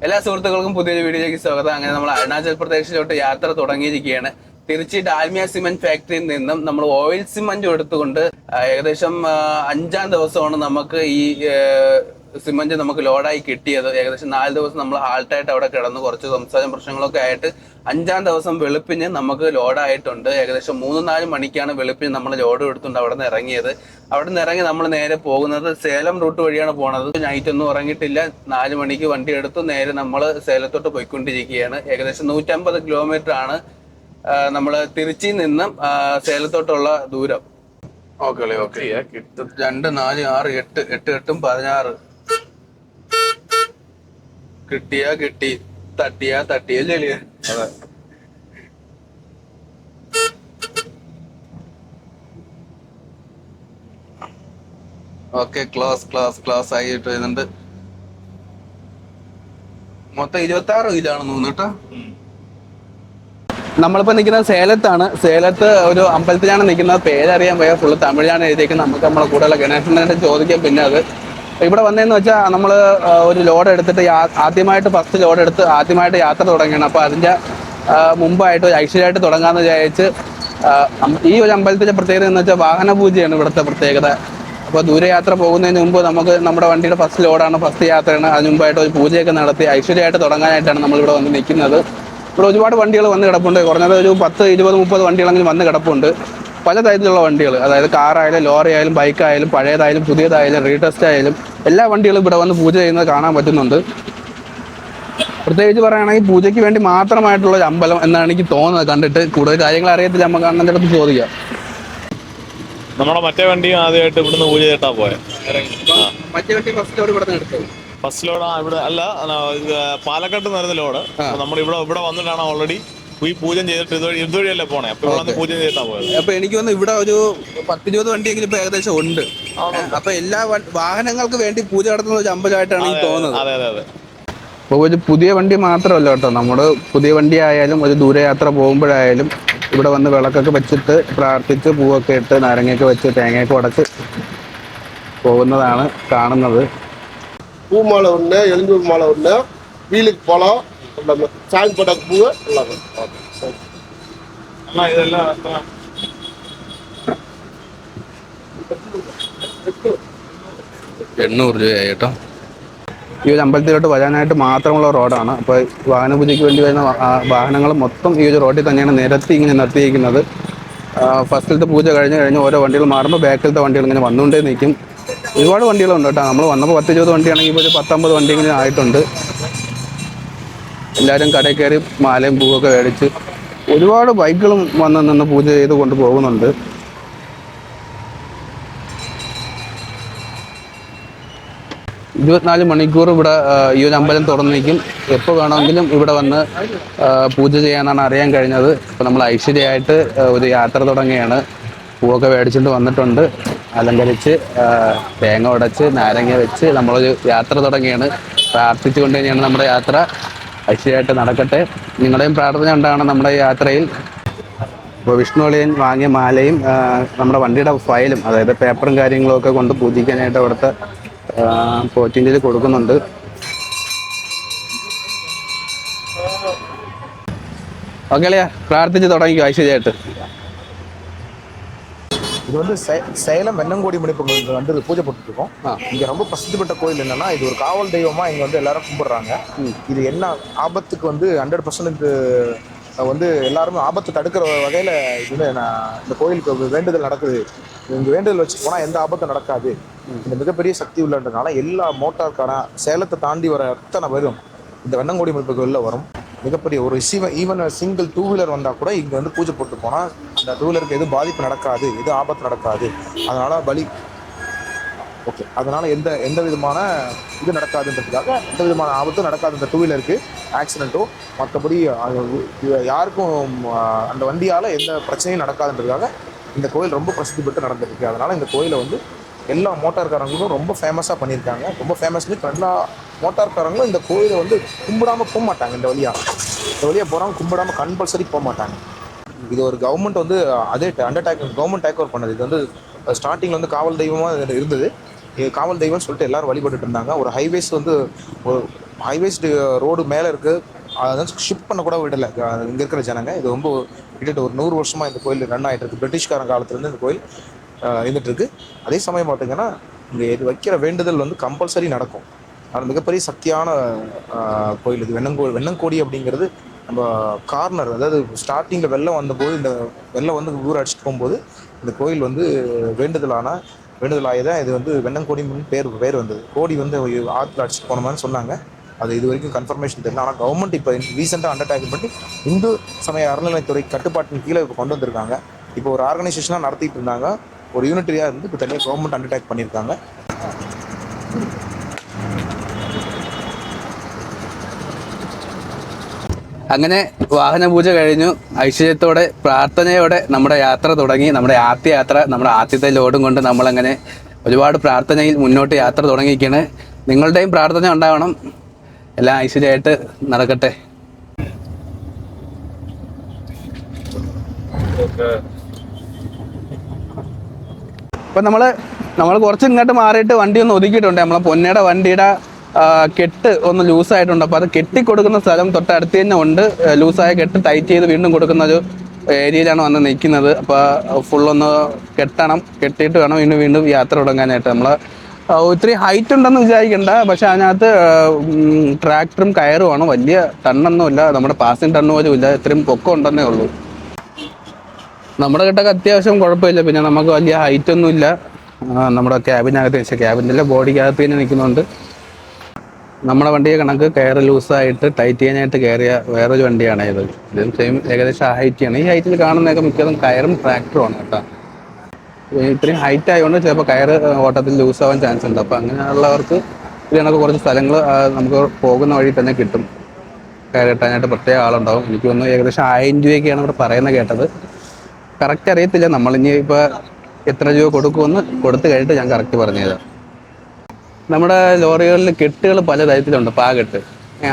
എല്ലാ സുഹൃത്തുക്കൾക്കും പുതിയൊരു വീഡിയോയിലേക്ക് സ്വാഗതം. അങ്ങനെ നമ്മൾ അരുണാചൽ പ്രദേശിലോട്ട് യാത്ര തുടങ്ങിയിരിക്കുകയാണ്. തിരുച്ചി ഡാൽമിയ സിമന്റ് ഫാക്ടറിയിൽ നിന്നും നമ്മൾ ഓയിൽ സിമന്റ് എടുത്തുകൊണ്ട് ഏകദേശം 5-ാം ദിവസമാണ് നമുക്ക് ഈ സിമന്റ് നമുക്ക് ലോഡായി കിട്ടിയത്. ഏകദേശം 4 ദിവസം നമ്മൾ ഹാൾട്ടായിട്ട് അവിടെ കിടന്നു, കുറച്ച് സംസാരം പ്രശ്നങ്ങളൊക്കെ ആയിട്ട് 5-ാം ദിവസം വെളുപ്പിന് നമുക്ക് ലോഡായിട്ടുണ്ട്. ഏകദേശം 3-4 മണിക്കാണ് വെളുപ്പിന് നമ്മൾ ലോഡ് എടുത്തുകൊണ്ട് അവിടെ നിന്ന് ഇറങ്ങിയത്. അവിടെ നിന്ന് ഇറങ്ങി നമ്മൾ നേരെ പോകുന്നത് സേലം റൂട്ട് വഴിയാണ് പോണത്. നൈറ്റ് ഒന്നും ഉറങ്ങിയിട്ടില്ല. 4 മണിക്ക് വണ്ടി എടുത്തു നേരെ നമ്മൾ സേലത്തോട്ട് പോയിക്കൊണ്ടിരിക്കുകയാണ്. ഏകദേശം 150 കിലോമീറ്റർ ആണ് നമ്മൾ തിരുച്ചിയിൽ നിന്നും സേലത്തോട്ടുള്ള ദൂരം. Okay okay. 2, 4, 6, 8, 8, 8, 16 കിട്ടിയാ കിട്ടി, തട്ടിയാ തട്ടിയ ചെളിയ. അതെ. ഓക്കെ, ക്ലാസ് ആയിട്ട് വരുന്നുണ്ട്. മൊത്തം 26 കിലോയാണെന്ന് തോന്നുന്നു കേട്ടോ. നമ്മളിപ്പോ നിൽക്കുന്നത് സേലത്താണ്. സേലത്ത് ഒരു അമ്പലത്തിലാണ് നിൽക്കുന്നത്. പേരറിയാൻ പോയാൽ ഫുള്ള് തമിഴാണ് എഴുതിയേക്കുന്നത്. നമുക്ക് നമ്മളെ കൂടെയുള്ള ഗണേശനെ ചോദിക്കാം. പിന്നെ അത് ഇവിടെ വന്നതെന്ന് വെച്ചാൽ നമ്മൾ ഒരു ലോഡ് എടുത്തിട്ട് ആദ്യമായിട്ട് ഫസ്റ്റ് ലോഡ് എടുത്ത് ആദ്യമായിട്ട് യാത്ര തുടങ്ങിയാണ്. അപ്പോൾ അതിൻ്റെ മുമ്പായിട്ട് ഒരു ഐശ്വര്യമായിട്ട് തുടങ്ങാമെന്ന് വിചാരിച്ച് ഈ ഒരു അമ്പലത്തിൻ്റെ പ്രത്യേകത എന്ന് വെച്ചാൽ വാഹന പൂജയാണ് ഇവിടുത്തെ പ്രത്യേകത. അപ്പോൾ ദൂരയാത്ര പോകുന്നതിന് മുമ്പ് നമുക്ക് നമ്മുടെ വണ്ടിയുടെ ഫസ്റ്റ് ലോഡാണ്, ഫസ്റ്റ് യാത്രയാണ്. അതിന് മുമ്പായിട്ട് ഒരു പൂജയൊക്കെ നടത്തി ഐശ്വര്യമായിട്ട് തുടങ്ങാനായിട്ടാണ് നമ്മളിവിടെ വന്ന് നിൽക്കുന്നത്. ഇവിടെ ഒരുപാട് വണ്ടികൾ വന്ന് കിടപ്പുണ്ട്. കുറഞ്ഞത് ഒരു 10, 20, 30 വണ്ടികളെങ്കിലും വന്ന് കിടപ്പുണ്ട്. പല തരത്തിലുള്ള വണ്ടികൾ, അതായത് കാറായാലും ലോറി ആയാലും ബൈക്കായാലും പഴയതായാലും പുതിയതായാലും റീടെസ്റ്റ് ആയാലും എല്ലാ വണ്ടികളും ഇവിടെ വന്ന് പൂജ ചെയ്യുന്നത് കാണാൻ പറ്റുന്നുണ്ട്. പ്രത്യേകിച്ച് പറയുകയാണെങ്കിൽ പൂജയ്ക്ക് വേണ്ടി മാത്രമായിട്ടുള്ള ഒരു അമ്പലം എന്നാണ് എനിക്ക് തോന്നുന്നത്. കണ്ടിട്ട് കൂടുതൽ കാര്യങ്ങൾ അറിയത്തില്ല, നമുക്ക് അണ്ണൻ്റെ അടുത്ത് ചോദിക്കാം. നമ്മുടെ മറ്റേ വണ്ടിയും ആദ്യമായിട്ട് ഇവിടുന്ന് പൂജ ചെയ്തിട്ടാ പോയത്. മറ്റേ വണ്ടി ഫസ്റ്റ് ലോഡ് ഇവിടെ എടുത്തത്. ഫസ്റ്റ് ലോഡ് ഇവിടെ അല്ല, പാലക്കാട്ട് നിറഞ്ഞ ലോഡ്. നമ്മൾ ഇവിടെ വന്നിട്ടാണ് ഓൾറെഡി ഈ പൂജ ചെയ്തിട്ട് ഇതുവഴിയല്ലേ പോണേ. അപ്പൊ ഇവിടെ പൂജ ചെയ്തിട്ടാ പോയത്. അപ്പൊ എനിക്ക് തോന്നുന്നു ഇവിടെ ഒരു 10-20 വണ്ടിയെങ്കിലും ഇപ്പൊ ഏകദേശം ഉണ്ട്. അപ്പൊ എല്ലാ വാഹനങ്ങൾക്ക് വേണ്ടി പൂജ നടത്തുന്ന ഒരു അമ്പലമായിട്ടാണ് എനിക്ക് തോന്നുന്നത്. അതെ അതെ അതെ. അപ്പോൾ ഒരു പുതിയ വണ്ടി മാത്രമല്ല കേട്ടോ, നമ്മുടെ പുതിയ വണ്ടി ആയാലും ഒരു ദൂരയാത്ര പോകുമ്പോഴായാലും ഇവിടെ വന്ന് വിളക്കൊക്കെ വെച്ചിട്ട് പ്രാർത്ഥിച്ച് പൂവൊക്കെ ഇട്ട് നാരങ്ങയൊക്കെ വെച്ച് തേങ്ങയൊക്കെ ഉടച്ച് പോകുന്നതാണ് കാണുന്നത്. பூமாலை ஒன்று, எழுந்தூர் மாலை ஒன்று, வீலுக்கு பழம், எல்லாமே சாமி பட்டாக்கு பூ எல்லாமே. ഇതെല്ലാം 800 രൂപയായി കേട്ടോ. ഈ ഒരു അമ്പലത്തിലോട്ട് വരാനായിട്ട് മാത്രമുള്ള റോഡാണ്. അപ്പോൾ വാഹനപൂജയ്ക്ക് വേണ്ടി വരുന്ന വാഹനങ്ങൾ മൊത്തം ഈ ഒരു റോഡിൽ തന്നെയാണ് നിരത്തി ഇങ്ങനെ നിർത്തിയിരിക്കുന്നത്. ഫസ്റ്റിലത്തെ പൂജ കഴിഞ്ഞ് ഓരോ വണ്ടികൾ മാറുമ്പോൾ ബാക്കിലത്തെ വണ്ടികൾ ഇങ്ങനെ വന്നുകൊണ്ടേ നിൽക്കും. ഒരുപാട് വണ്ടികളുണ്ട് കേട്ടോ. നമ്മൾ വന്നപ്പോൾ 10-20 വണ്ടിയാണെങ്കിൽ ഇപ്പോൾ ഒരു 10-50 വണ്ടിയെങ്കിലും ആയിട്ടുണ്ട്. എല്ലാവരും കടയിൽ കയറി മാലയും പൂവൊക്കെ മേടിച്ച് ഒരുപാട് ബൈക്കുകളും വന്ന് നിന്ന് പൂജ ചെയ്ത് കൊണ്ടുപോകുന്നുണ്ട്. ഇരുപത്തിനാല് മണിക്കൂർ ഇവിടെ ഈ ഒരു അമ്പലം തുറന്നു നിൽക്കും. എപ്പോൾ വേണമെങ്കിലും ഇവിടെ വന്ന് പൂജ ചെയ്യാനാണ് അറിയാൻ കഴിഞ്ഞത്. ഇപ്പോൾ നമ്മൾ ഐശ്വര്യമായിട്ട് ഒരു യാത്ര തുടങ്ങുകയാണ്. പൂവൊക്കെ മേടിച്ചിട്ട് വന്നിട്ടുണ്ട്. അലങ്കരിച്ച് തേങ്ങ ഉടച്ച് നാരങ്ങ വെച്ച് നമ്മളൊരു യാത്ര തുടങ്ങിയാണ്. പ്രാർത്ഥിച്ചുകൊണ്ട് തന്നെയാണ് നമ്മുടെ യാത്ര. ഐശ്വര്യമായിട്ട് നടക്കട്ടെ. നിങ്ങളുടെയും പ്രാർത്ഥന ഉണ്ടാകണം നമ്മുടെ യാത്രയിൽ. ഇപ്പോൾ വിഷ്ണുവളിയൻ വാങ്ങിയ മാലയും നമ്മുടെ വണ്ടിയുടെ ഫയലും, അതായത് പേപ്പറും കാര്യങ്ങളും ഒക്കെ കൊണ്ട് പൂജിക്കാനായിട്ട് അവിടുത്തെ പോറ്റിൻ്റെ കൊടുക്കുന്നുണ്ട്. ഓക്കെ അല്ലയാ, പ്രാർത്ഥിച്ച് തുടങ്ങിക്കോ ഐശ്വര്യമായിട്ട്. இது வந்து சேலம் வெண்ணங்கோடி மணிப்பங்க வந்து பூஜை போட்டுட்டு இருக்கோம். இங்க ரொம்ப பிரசித்தி பெற்ற கோயில் என்னன்னா, இது ஒரு காவல் தெய்வமா இங்க வந்து எல்லாரும் கும்பிடுறாங்க. இது என்ன ஆபத்துக்கு வந்து 100% வந்து எல்லாருமே ஆபத்து தடுக்கிற வகையில இது வந்து இந்த கோயிலுக்கு வேண்டுதல் நடக்குது. இங்க வேண்டுதல் வச்சு போனா எந்த ஆபத்தும் நடக்காது. இந்த மிகப்பெரிய சக்தி உள்ளன்றதுனால எல்லா மோட்டார்கான சேலத்தை தாண்டி வர அத்தனை பேரும் இந்த வெண்ணங்கோடி மணிப்பு கோயிலில் வரும். மிகப்பெரிய ஒரு ஈவன் சிங்கிள் 2 வீலர் வந்தால் கூட இங்கே வந்து பூஜை போட்டு போனால் அந்த 2 வீலருக்கு எதுவும் பாதிப்பு நடக்காது, எதுவும் ஆபத்து நடக்காது. அதனால் ஓகே, அதனால் எந்த விதமான இது நடக்காதுன்றதுக்காக, எந்த விதமான ஆபத்தும் நடக்காது இந்த 2 வீலருக்கு, ஆக்சிடெண்ட்டோ மற்றபடி யாருக்கும் அந்த வண்டியால் எந்த பிரச்சனையும் நடக்காதுன்றதுக்காக இந்த கோயில் ரொம்ப பிரசித்தி பெற்று நடந்துருக்கு. அதனால் இந்த கோயிலை வந்து எல்லா மோட்டார்காரங்களும் ரொம்ப ஃபேமஸாக பண்ணியிருக்காங்க. ரொம்ப ஃபேமஸ்னு எல்லா மோட்டார்காரங்களும் இந்த கோயிலை வந்து கும்பிடாமல் போக மாட்டாங்க. இந்த வழியாக போகிறவங்க கும்பிடாமல் கம்பல்சரி போக மாட்டாங்க. இது ஒரு கவர்மெண்ட் வந்து அதே கவர்மெண்ட் டேக் ஓவர் பண்ணது. இது வந்து ஸ்டார்டிங்கில் வந்து காவல் தெய்வமாக இருந்தது. காவல் தெய்வம்னு சொல்லிட்டு எல்லோரும் வழிபட்டுட்டு இருந்தாங்க. ஒரு ஹைவேஸ் வந்து ஹைவேஸ் ரோடு மேலே இருக்குது. அதான் ஷிப் பண்ண கூட விடலை இங்கே இருக்கிற ஜனங்க. இது ரொம்ப கிட்டத்தட்ட ஒரு 100 வருஷமாக இந்த கோயில் ரன் ஆகிட்டு இருக்கு. பிரிட்டிஷ்காரன் காலத்துலேருந்து இந்த கோயில் இருந்துகிட்ருக்கு. அதே சமயம் பார்த்தீங்கன்னா இங்கே இது வைக்கிற வேண்டுதல் வந்து கம்பல்சரி நடக்கும். அது மிகப்பெரிய சக்தியான கோயில் இது. வெண்ணங்கோடி அப்படிங்கிறது நம்ம கார்னர், அதாவது ஸ்டார்டிங்கில் வெள்ளம் வந்தபோது, இந்த வெள்ளம் வந்து ஊர் அடிச்சுட்டு போகும்போது இந்த கோயில் வந்து வேண்டுதலாகி தான் இது வந்து வெண்ணங்கோடின்னு பேர் வந்தது. கோடி வந்து ஆற்றுல அடிச்சுட்டு போன மாதிரி சொன்னாங்க. அது இது வரைக்கும் கன்ஃபர்மேஷன் தெரியல. ஆனால் கவர்மெண்ட் இப்போ ரீசெண்டாக அண்டர்டேக் பண்ணி இந்து சமய அறநிலைத்துறை கட்டுப்பாட்டின் கீழே இப்போ கொண்டு வந்திருக்காங்க. இப்போ ஒரு ஆர்கனைசேஷனாக நடத்திட்டு இருந்தாங்க. ஒரு யூனிட்டரியாக இருந்து இப்போ தனியாக கவர்மெண்ட் அண்டர்டேக் பண்ணியிருக்காங்க. അങ്ങനെ വാഹനപൂജ കഴിഞ്ഞു. ഐശ്വര്യത്തോടെ പ്രാർത്ഥനയോടെ നമ്മുടെ യാത്ര തുടങ്ങി. നമ്മുടെ യാത്ര നമ്മുടെ ആദ്യത്തെ ലോഡും കൊണ്ട് നമ്മളങ്ങനെ ഒരുപാട് പ്രാർത്ഥനയിൽ മുന്നോട്ട് യാത്ര തുടങ്ങിയിരിക്കുകയാണ്. നിങ്ങളുടെയും പ്രാർത്ഥന ഉണ്ടാവണം. എല്ലാം ഐശ്വര്യമായിട്ട് നടക്കട്ടെ. ഇപ്പം നമ്മൾ കുറച്ച് ഇങ്ങോട്ട് മാറിയിട്ട് വണ്ടി ഒന്ന് ഒതുക്കിയിട്ടുണ്ട്. നമ്മളെ പൊന്നയുടെ വണ്ടിയുടെ കെട്ട് ഒന്ന് ലൂസായിട്ടുണ്ട്. അപ്പോൾ അത് കെട്ടിക്കൊടുക്കുന്ന സ്ഥലം തൊട്ടടുത്ത് തന്നെ ഉണ്ട്. ലൂസായ കെട്ട് ടൈറ്റ് ചെയ്ത് വീണ്ടും കൊടുക്കുന്ന ഒരു ഏരിയയിലാണ് വന്ന് നിൽക്കുന്നത്. അപ്പോൾ ഫുള്ളൊന്ന് കെട്ടിയിട്ട് വേണം വീണ്ടും യാത്ര തുടങ്ങാനായിട്ട്. നമ്മൾ ഇത്തിരി ഹൈറ്റ് ഉണ്ടെന്ന് വിചാരിക്കണ്ട. പക്ഷെ അതിനകത്ത് ട്രാക്ടറും കയറുമാണ്. വലിയ ടണ്ണൊന്നുമില്ല, നമ്മുടെ പാസിംഗ് ടണ്ണ് പോലും ഇല്ല. ഇത്രയും പൊക്കം ഉണ്ടെന്നേ ഉള്ളൂ. നമ്മുടെ കെട്ടൊക്കെ അത്യാവശ്യം കുഴപ്പമില്ല. പിന്നെ നമുക്ക് വലിയ ഹൈറ്റ് ഒന്നുമില്ല. നമ്മുടെ ക്യാബിനകത്ത് വെച്ച ക്യാബിൻ്റെ ബോഡിക്കകത്ത് തന്നെ നിൽക്കുന്നുണ്ട്. നമ്മുടെ വണ്ടിയെ കണക്ക് കയർ ലൂസായിട്ട് ടൈറ്റ് ചെയ്യാനായിട്ട് കയറിയ വേറൊരു വണ്ടിയാണ് ഇത്. ഇതും സെയിം ഏകദേശം ആ ഹൈറ്റാണ്. ഈ ഹൈറ്റിൽ കാണുന്നതൊക്കെ മിക്കതും കയറും ട്രാക്ടറുമാണ് കേട്ടോ. ഇത്രയും ഹൈറ്റ് ആയതുകൊണ്ട് ചിലപ്പോൾ കയർ ഓട്ടത്തിൽ ലൂസാവാൻ ചാൻസ് ഉണ്ട്. അപ്പോൾ അങ്ങനെയുള്ളവർക്ക് ഇത് കണക്ക് കുറച്ച് സ്ഥലങ്ങൾ നമുക്ക് പോകുന്ന വഴി തന്നെ കിട്ടും. കയർ കെട്ടാനായിട്ട് പ്രത്യേക ആളുണ്ടാവും. എനിക്ക് തോന്നുന്നു ഏകദേശം 1000 രൂപയൊക്കെയാണ് ഇവിടെ പറയുന്നത് കേട്ടത്. കറക്റ്റ് അറിയത്തില്ല. നമ്മളിനി ഇപ്പോൾ എത്ര രൂപ കൊടുക്കുമെന്ന് കൊടുത്തു കഴിഞ്ഞിട്ട് ഞാൻ കറക്റ്റ് പറഞ്ഞു തരാം. നമ്മുടെ ലോറികളിൽ കെട്ടുകൾ പല തരത്തിലുണ്ട്. പാകെട്ട്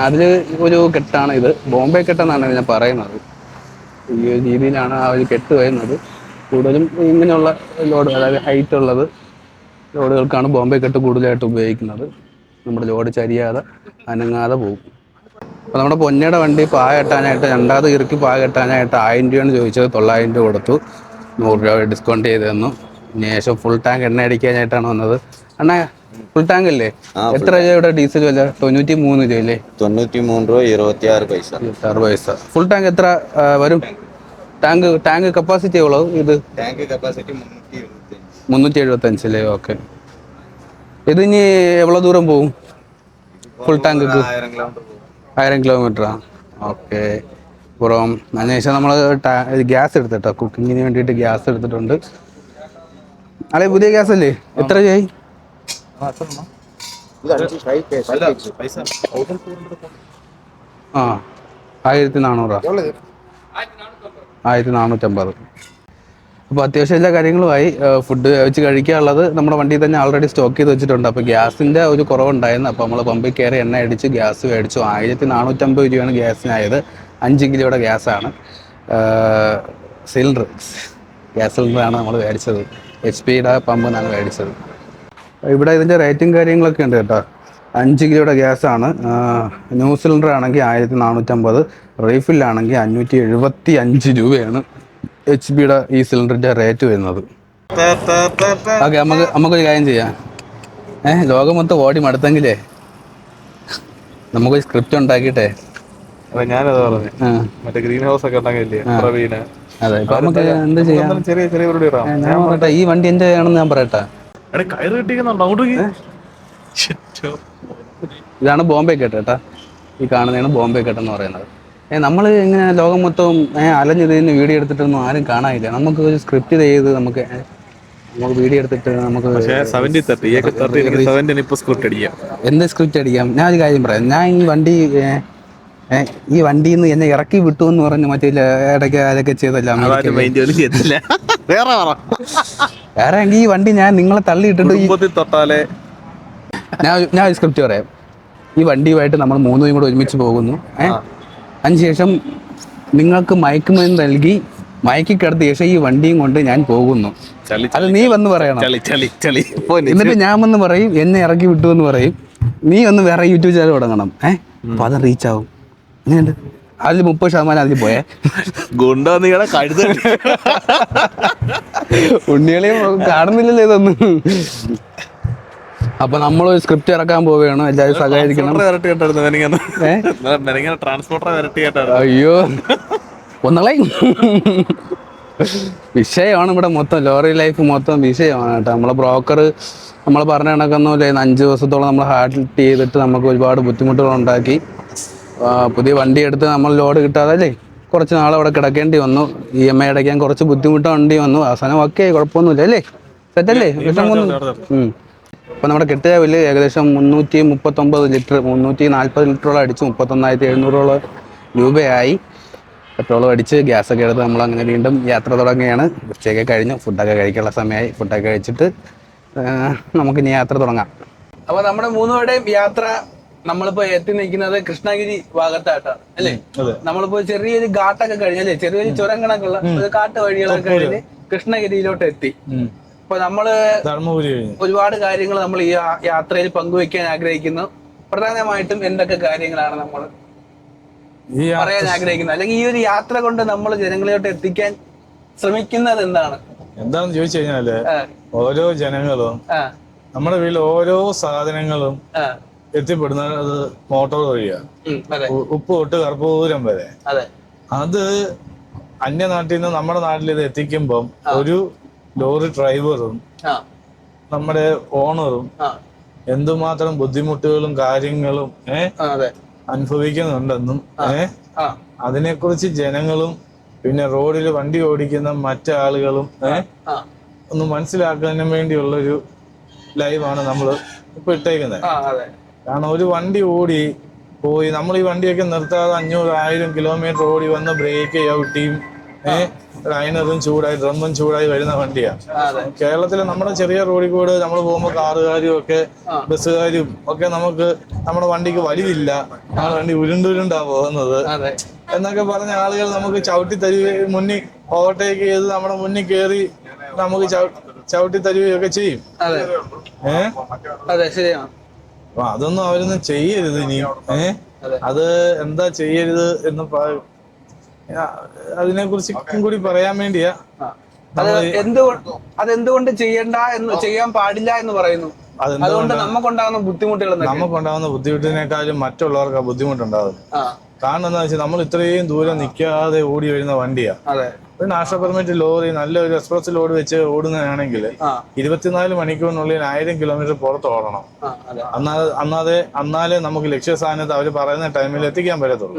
അതിൽ ഒരു കെട്ടാണ് ഇത്. ബോംബെ കെട്ടെന്നാണ് ഇതിനെ പറയുന്നത്. ഈ ഒരു രീതിയിലാണ് ആ ഒരു കെട്ട് വരുന്നത്. കൂടുതലും ഇങ്ങനെയുള്ള ലോഡ്, അതായത് ഹൈറ്റ് ഉള്ളത് ലോഡുകൾക്കാണ് ബോംബെ കെട്ട് കൂടുതലായിട്ട് ഉപയോഗിക്കുന്നത്. നമ്മുടെ ലോഡ് ചരിയാതെ അനങ്ങാതെ പോകും. അപ്പോൾ നമ്മുടെ പൊന്നയുടെ വണ്ടി പായ കെട്ടാനായിട്ട് രണ്ടാമത് ഇറുക്കി പായ കെട്ടാനായിട്ട് 1000 രൂപയാണ് ചോദിച്ചത്. 900 രൂപ കൊടുത്തു. 100 രൂപ ഡിസ്കൗണ്ട് ചെയ്ത് തന്നു. ഇതിന് ശേഷം ഫുൾ ടാങ്ക് എണ്ണ അടിക്കാനായിട്ടാണ് വന്നത്. അണ്ണാ ഫുൾ ടാങ്ക് അല്ലേ? എത്ര രൂപയുടെ ഡീസൽ വില? 93 രൂപ അല്ലേ? 93 രൂപ 26 പൈസ. ഫുൾ ടാങ്ക് എത്ര വരും? ടാങ്ക് കപ്പാസിറ്റി എവ്വളോ ഇത്? ടാങ്ക് കപ്പാസിറ്റി 375 അല്ലേ? ഓക്കെ. ഇത് ഇനി എவ்வளோ ദൂരം പോകും ഫുൾ ടാങ്ക്? 1000 കിലോമീറ്ററാ? ഓക്കെ. അപ്പുറം അതിനുശേഷം നമ്മൾ ഗ്യാസ് എടുത്തിട്ടോ, കുക്കിങ്ങിന് വേണ്ടിയിട്ട് ഗ്യാസ് എടുത്തിട്ടുണ്ട്. അല്ലെ പുതിയ ഗ്യാസ് അല്ലേ? എത്ര രൂപയായി? ആ 1400. 1450. അപ്പോൾ അത്യാവശ്യം എല്ലാ കാര്യങ്ങളുമായി. ഫുഡ് വെച്ച് കഴിക്കാനുള്ളത് നമ്മുടെ വണ്ടിയിൽ തന്നെ ആൾറെഡി സ്റ്റോക്ക് ചെയ്ത് വെച്ചിട്ടുണ്ട്. അപ്പോൾ ഗ്യാസിൻ്റെ ഒരു കുറവുണ്ടായിരുന്നു. അപ്പോൾ നമ്മൾ പമ്പിൽ കയറി എണ്ണ അടിച്ച് ഗ്യാസ് മേടിച്ചു. 1450 രൂപയാണ് ഗ്യാസിനായത്. 5 കിലോയുടെ ഗ്യാസാണ്. ഗ്യാസ് സിലിണ്ടറാണ് നമ്മൾ മേടിച്ചത്. HP-യുടെ പമ്പിൽ നിന്നാണ് മേടിച്ചത്. ഇവിടെ ഇതിൻ്റെ റേറ്റും കാര്യങ്ങളൊക്കെ ഉണ്ട് കേട്ടോ. 5 കിലോയുടെ ഗ്യാസാണ്. ന്യൂ സിലിണ്ടർ ആണെങ്കിൽ 1450, റീഫില്ലാണെങ്കിൽ 575 രൂപയാണ് HP-യുടെ ഈ സിലിണ്ടറിൻ്റെ റേറ്റ് വരുന്നത്. ഓക്കെ, നമുക്കൊരു കാര്യം ചെയ്യാം. ലോകം മൊത്തം ഓടി മടുത്തെങ്കിലേ നമുക്കൊരു സ്ക്രിപ്റ്റ് ഉണ്ടാക്കിയിട്ടേ. ഞാനത് പറഞ്ഞു, മറ്റേ ഗ്രീൻ ഹൗസ് ഒക്കെ ഉണ്ടാക്കില്ലേ പ്രവീണ്. അതെ, ഇപ്പൊ നമുക്ക് എന്ത് ചെയ്യാം? ഞാൻ പറയട്ടെ, ഈ വണ്ടി എന്റെ ആണെന്ന് ഞാൻ പറയട്ടെ. കയറ് കിട്ടിക്കുന്നുണ്ടോ? ഇതാണ് ബോംബെ കെട്ടേട്ടാ. ഈ കാണുന്നതാണ് ബോംബെ കെട്ടെന്ന് പറയുന്നത്. നമ്മൾ ഇങ്ങനെ ലോകം മൊത്തം അലഞ്ഞതിന് വീഡിയോ എടുത്തിട്ടൊന്നും ആരും കാണാനില്ല. നമുക്ക് ഒരു സ്ക്രിപ്റ്റ് ചെയ്ത് നമുക്ക് വീഡിയോ എടുത്തിട്ട് നമുക്ക് എന്ത് സ്ക്രിപ്റ്റ് അടിക്കാം? ഞാൻ ഒരു കാര്യം പറയാം. ഞാൻ ഈ വണ്ടിയിൽ നിന്ന് എന്നെ ഇറക്കി വിട്ടു എന്ന് പറഞ്ഞ് മറ്റേ ഇടയ്ക്ക് അതൊക്കെ ചെയ്തല്ല. വേറെ ഈ വണ്ടി ഞാൻ നിങ്ങളെ തള്ളിയിട്ടുണ്ട്. ഞാൻ ഒരു സ്ക്രിപ്റ്റ് പറയാം. ഈ വണ്ടിയുമായിട്ട് നമ്മൾ 3 കൂടെ ഒരുമിച്ച് പോകുന്നു. അതിനുശേഷം നിങ്ങൾക്ക് മയക്കുമരുന്ന് നൽകി മയക്കിക്കിടത്തിയ ശേഷം ഈ വണ്ടിയും കൊണ്ട് ഞാൻ പോകുന്നു. അത് നീ വന്ന് പറയണം. എന്നിട്ട് ഞാൻ വന്ന് പറയും എന്നെ ഇറക്കി വിട്ടു എന്ന് പറയും. നീ ഒന്ന് വേറെ യൂട്യൂബ് ചാനൽ തുടങ്ങണം. അപ്പൊ അത് റീച്ച് ആവും. എങ്ങനെയുണ്ട്? അതിൽ 30% അതിൽ പോയേ. ഗുണ്ടോന്നിങ്ങനെ കഴുത ഉണ്ണികളെയും കാണുന്നില്ലല്ലോ ഇതൊന്നും. അപ്പൊ നമ്മൾ സ്ക്രിപ്റ്റ് ഇറക്കാൻ പോവുകയാണ്. എല്ലാവരും സഹകരിക്കണം. ട്രാൻസ്പോർട്ടർ വരട്ടി കേട്ടായിരുന്നു. അയ്യോ ഒന്നളെ വിഷയമാണ് ഇവിടെ മൊത്തം. ലോറി ലൈഫ് മൊത്തം വിഷയമാണ് കേട്ടോ. നമ്മളെ ബ്രോക്കർ നമ്മൾ പറഞ്ഞ കണക്കൊന്നുമില്ല, 5 ദിവസത്തോളം നമ്മൾ ഹാർഡ് ചെയ്തിട്ട് നമുക്ക് ഒരുപാട് ബുദ്ധിമുട്ടുകൾ ഉണ്ടാക്കി. പുതിയ വണ്ടി എടുത്ത് നമ്മൾ ലോഡ് കിട്ടാതെ അല്ലേ കുറച്ച് നാൾ അവിടെ കിടക്കേണ്ടി വന്നു. EMI അടയ്ക്കാൻ കുറച്ച് ബുദ്ധിമുട്ടുണ്ട് വന്നു. അവസാനം ഓക്കെ, കുഴപ്പമൊന്നുമില്ല അല്ലേ, സെറ്റല്ലേ? ഇപ്പം നമ്മുടെ കെട്ടുകാവില് ഏകദേശം 339 ലിറ്റർ 340 ലിറ്ററോളം അടിച്ച് 31,700 രൂപയായി. പെട്രോളും അടിച്ച് ഗ്യാസൊക്കെ എടുത്ത് നമ്മൾ അങ്ങനെ വീണ്ടും യാത്ര തുടങ്ങുകയാണ്. ഉച്ചയൊക്കെ കഴിഞ്ഞു, ഫുഡൊക്കെ കഴിക്കാനുള്ള സമയമായി. ഫുഡൊക്കെ കഴിച്ചിട്ട് നമുക്കിനി യാത്ര തുടങ്ങാം. അപ്പോൾ നമ്മുടെ 3 പേരുടെയും യാത്ര നമ്മളിപ്പോ എത്തി നിൽക്കുന്നത് കൃഷ്ണഗിരി ഭാഗത്തായിട്ടാണ് അല്ലേ. നമ്മളിപ്പോ ചെറിയൊരു ഘാട്ടൊക്കെ കഴിഞ്ഞല്ലേ, ചെറിയൊരു ചുരം കണക്കുള്ള ഒരു കാട്ട് വഴികളൊക്കെ കഴിഞ്ഞ് കൃഷ്ണഗിരിയിലോട്ട് എത്തി. അപ്പൊ നമ്മള് ഒരുപാട് കാര്യങ്ങൾ നമ്മൾ ഈ യാത്രയിൽ പങ്കുവെക്കാൻ ആഗ്രഹിക്കുന്നു. പ്രധാനമായിട്ടും എന്തൊക്കെ കാര്യങ്ങളാണ് നമ്മൾ പറയാൻ ആഗ്രഹിക്കുന്നത്, അല്ലെങ്കിൽ ഈ ഒരു യാത്ര കൊണ്ട് നമ്മൾ ജനങ്ങളിലോട്ട് എത്തിക്കാൻ ശ്രമിക്കുന്നത് എന്താണെന്ന് ചോദിച്ചു കഴിഞ്ഞാല്, ഓരോ ജനങ്ങളും നമ്മുടെ വീട്ടിൽ ഓരോ സാധനങ്ങളും എത്തിപ്പെടുന്നത് മോട്ടോർ വഴിയാണ്. ഉപ്പ് തൊട്ട് കർപ്പൂരം വരെ. അത് അന്യനാട്ടിൽ നിന്ന് നമ്മുടെ നാട്ടിൽ ഇത് എത്തിക്കുമ്പം ഒരു ലോറി ഡ്രൈവറും നമ്മുടെ ഓണറും എന്തുമാത്രം ബുദ്ധിമുട്ടുകളും കാര്യങ്ങളും അനുഭവിക്കുന്നുണ്ടെന്നും അതിനെക്കുറിച്ച് ജനങ്ങളും പിന്നെ റോഡിൽ വണ്ടി ഓടിക്കുന്ന മറ്റാളുകളും ഒന്ന് മനസ്സിലാക്കാനും വേണ്ടിയുള്ളൊരു ലൈവാണ് നമ്മൾ ഇപ്പൊ ഇട്ടേക്കുന്നത്. കാരണം ഒരു വണ്ടി ഓടി പോയി നമ്മൾ ഈ വണ്ടിയൊക്കെ നിർത്താതെ 500-1000 കിലോമീറ്റർ ഓടി വന്ന് ബ്രേക്ക് ഔട്ടിയും ലൈനറും ചൂടായി ഡ്രമ്മും ചൂടായി വരുന്ന വണ്ടിയാണ്. കേരളത്തിലെ നമ്മുടെ ചെറിയ റോഡിൽ കൂടെ നമ്മൾ പോകുമ്പോൾ കാറുകാരും ഒക്കെ ബസ്സുകാരും ഒക്കെ നമുക്ക് നമ്മുടെ വണ്ടിക്ക് വലിവില്ല, നമ്മുടെ വണ്ടി ഉരുണ്ടുരുണ്ടാ പോകുന്നത് എന്നൊക്കെ പറഞ്ഞ ആളുകൾ നമുക്ക് ചവിട്ടി തരുകയും മുന്നിൽ ഓവർടേക്ക് ചെയ്ത് നമ്മുടെ മുന്നിൽ കയറി നമുക്ക് ചവിട്ടി തരുകയൊക്കെ ചെയ്യും. അപ്പൊ അതൊന്നും അവരൊന്നും ചെയ്യരുത് ഇനിയും. അത് എന്താ ചെയ്യരുത് എന്ന് അതിനെ കുറിച്ച് കൂടി പറയാൻ വേണ്ടിയാ. അതെന്തുകൊണ്ട് ചെയ്യാൻ പാടില്ല എന്ന് പറയുന്നു. അതുകൊണ്ട് നമുക്കുണ്ടാകുന്ന ബുദ്ധിമുട്ടിനേക്കാളും മറ്റുള്ളവർക്ക് ബുദ്ധിമുട്ടുണ്ടാകും. കാരണം എന്താ വെച്ചാൽ നമ്മൾ ഇത്രയും ദൂരം നിൽക്കാതെ ഓടി വരുന്ന വണ്ടിയാ. ഒരു നാഷണൽ പെർമിറ്റ് ലോറി നല്ലൊരു എക്സ്പ്രസ് ലോഡ് വെച്ച് ഓടുന്നതാണെങ്കിൽ 24 മണിക്കൂറിനുള്ളിൽ 1000 കിലോമീറ്റർ പുറത്ത് ഓടണം. എന്നാലേ നമുക്ക് ലക്ഷ്യസ്ഥാനത്ത് അവർ പറയുന്ന ടൈമിൽ എത്തിക്കാൻ പറ്റത്തുള്ളൂ.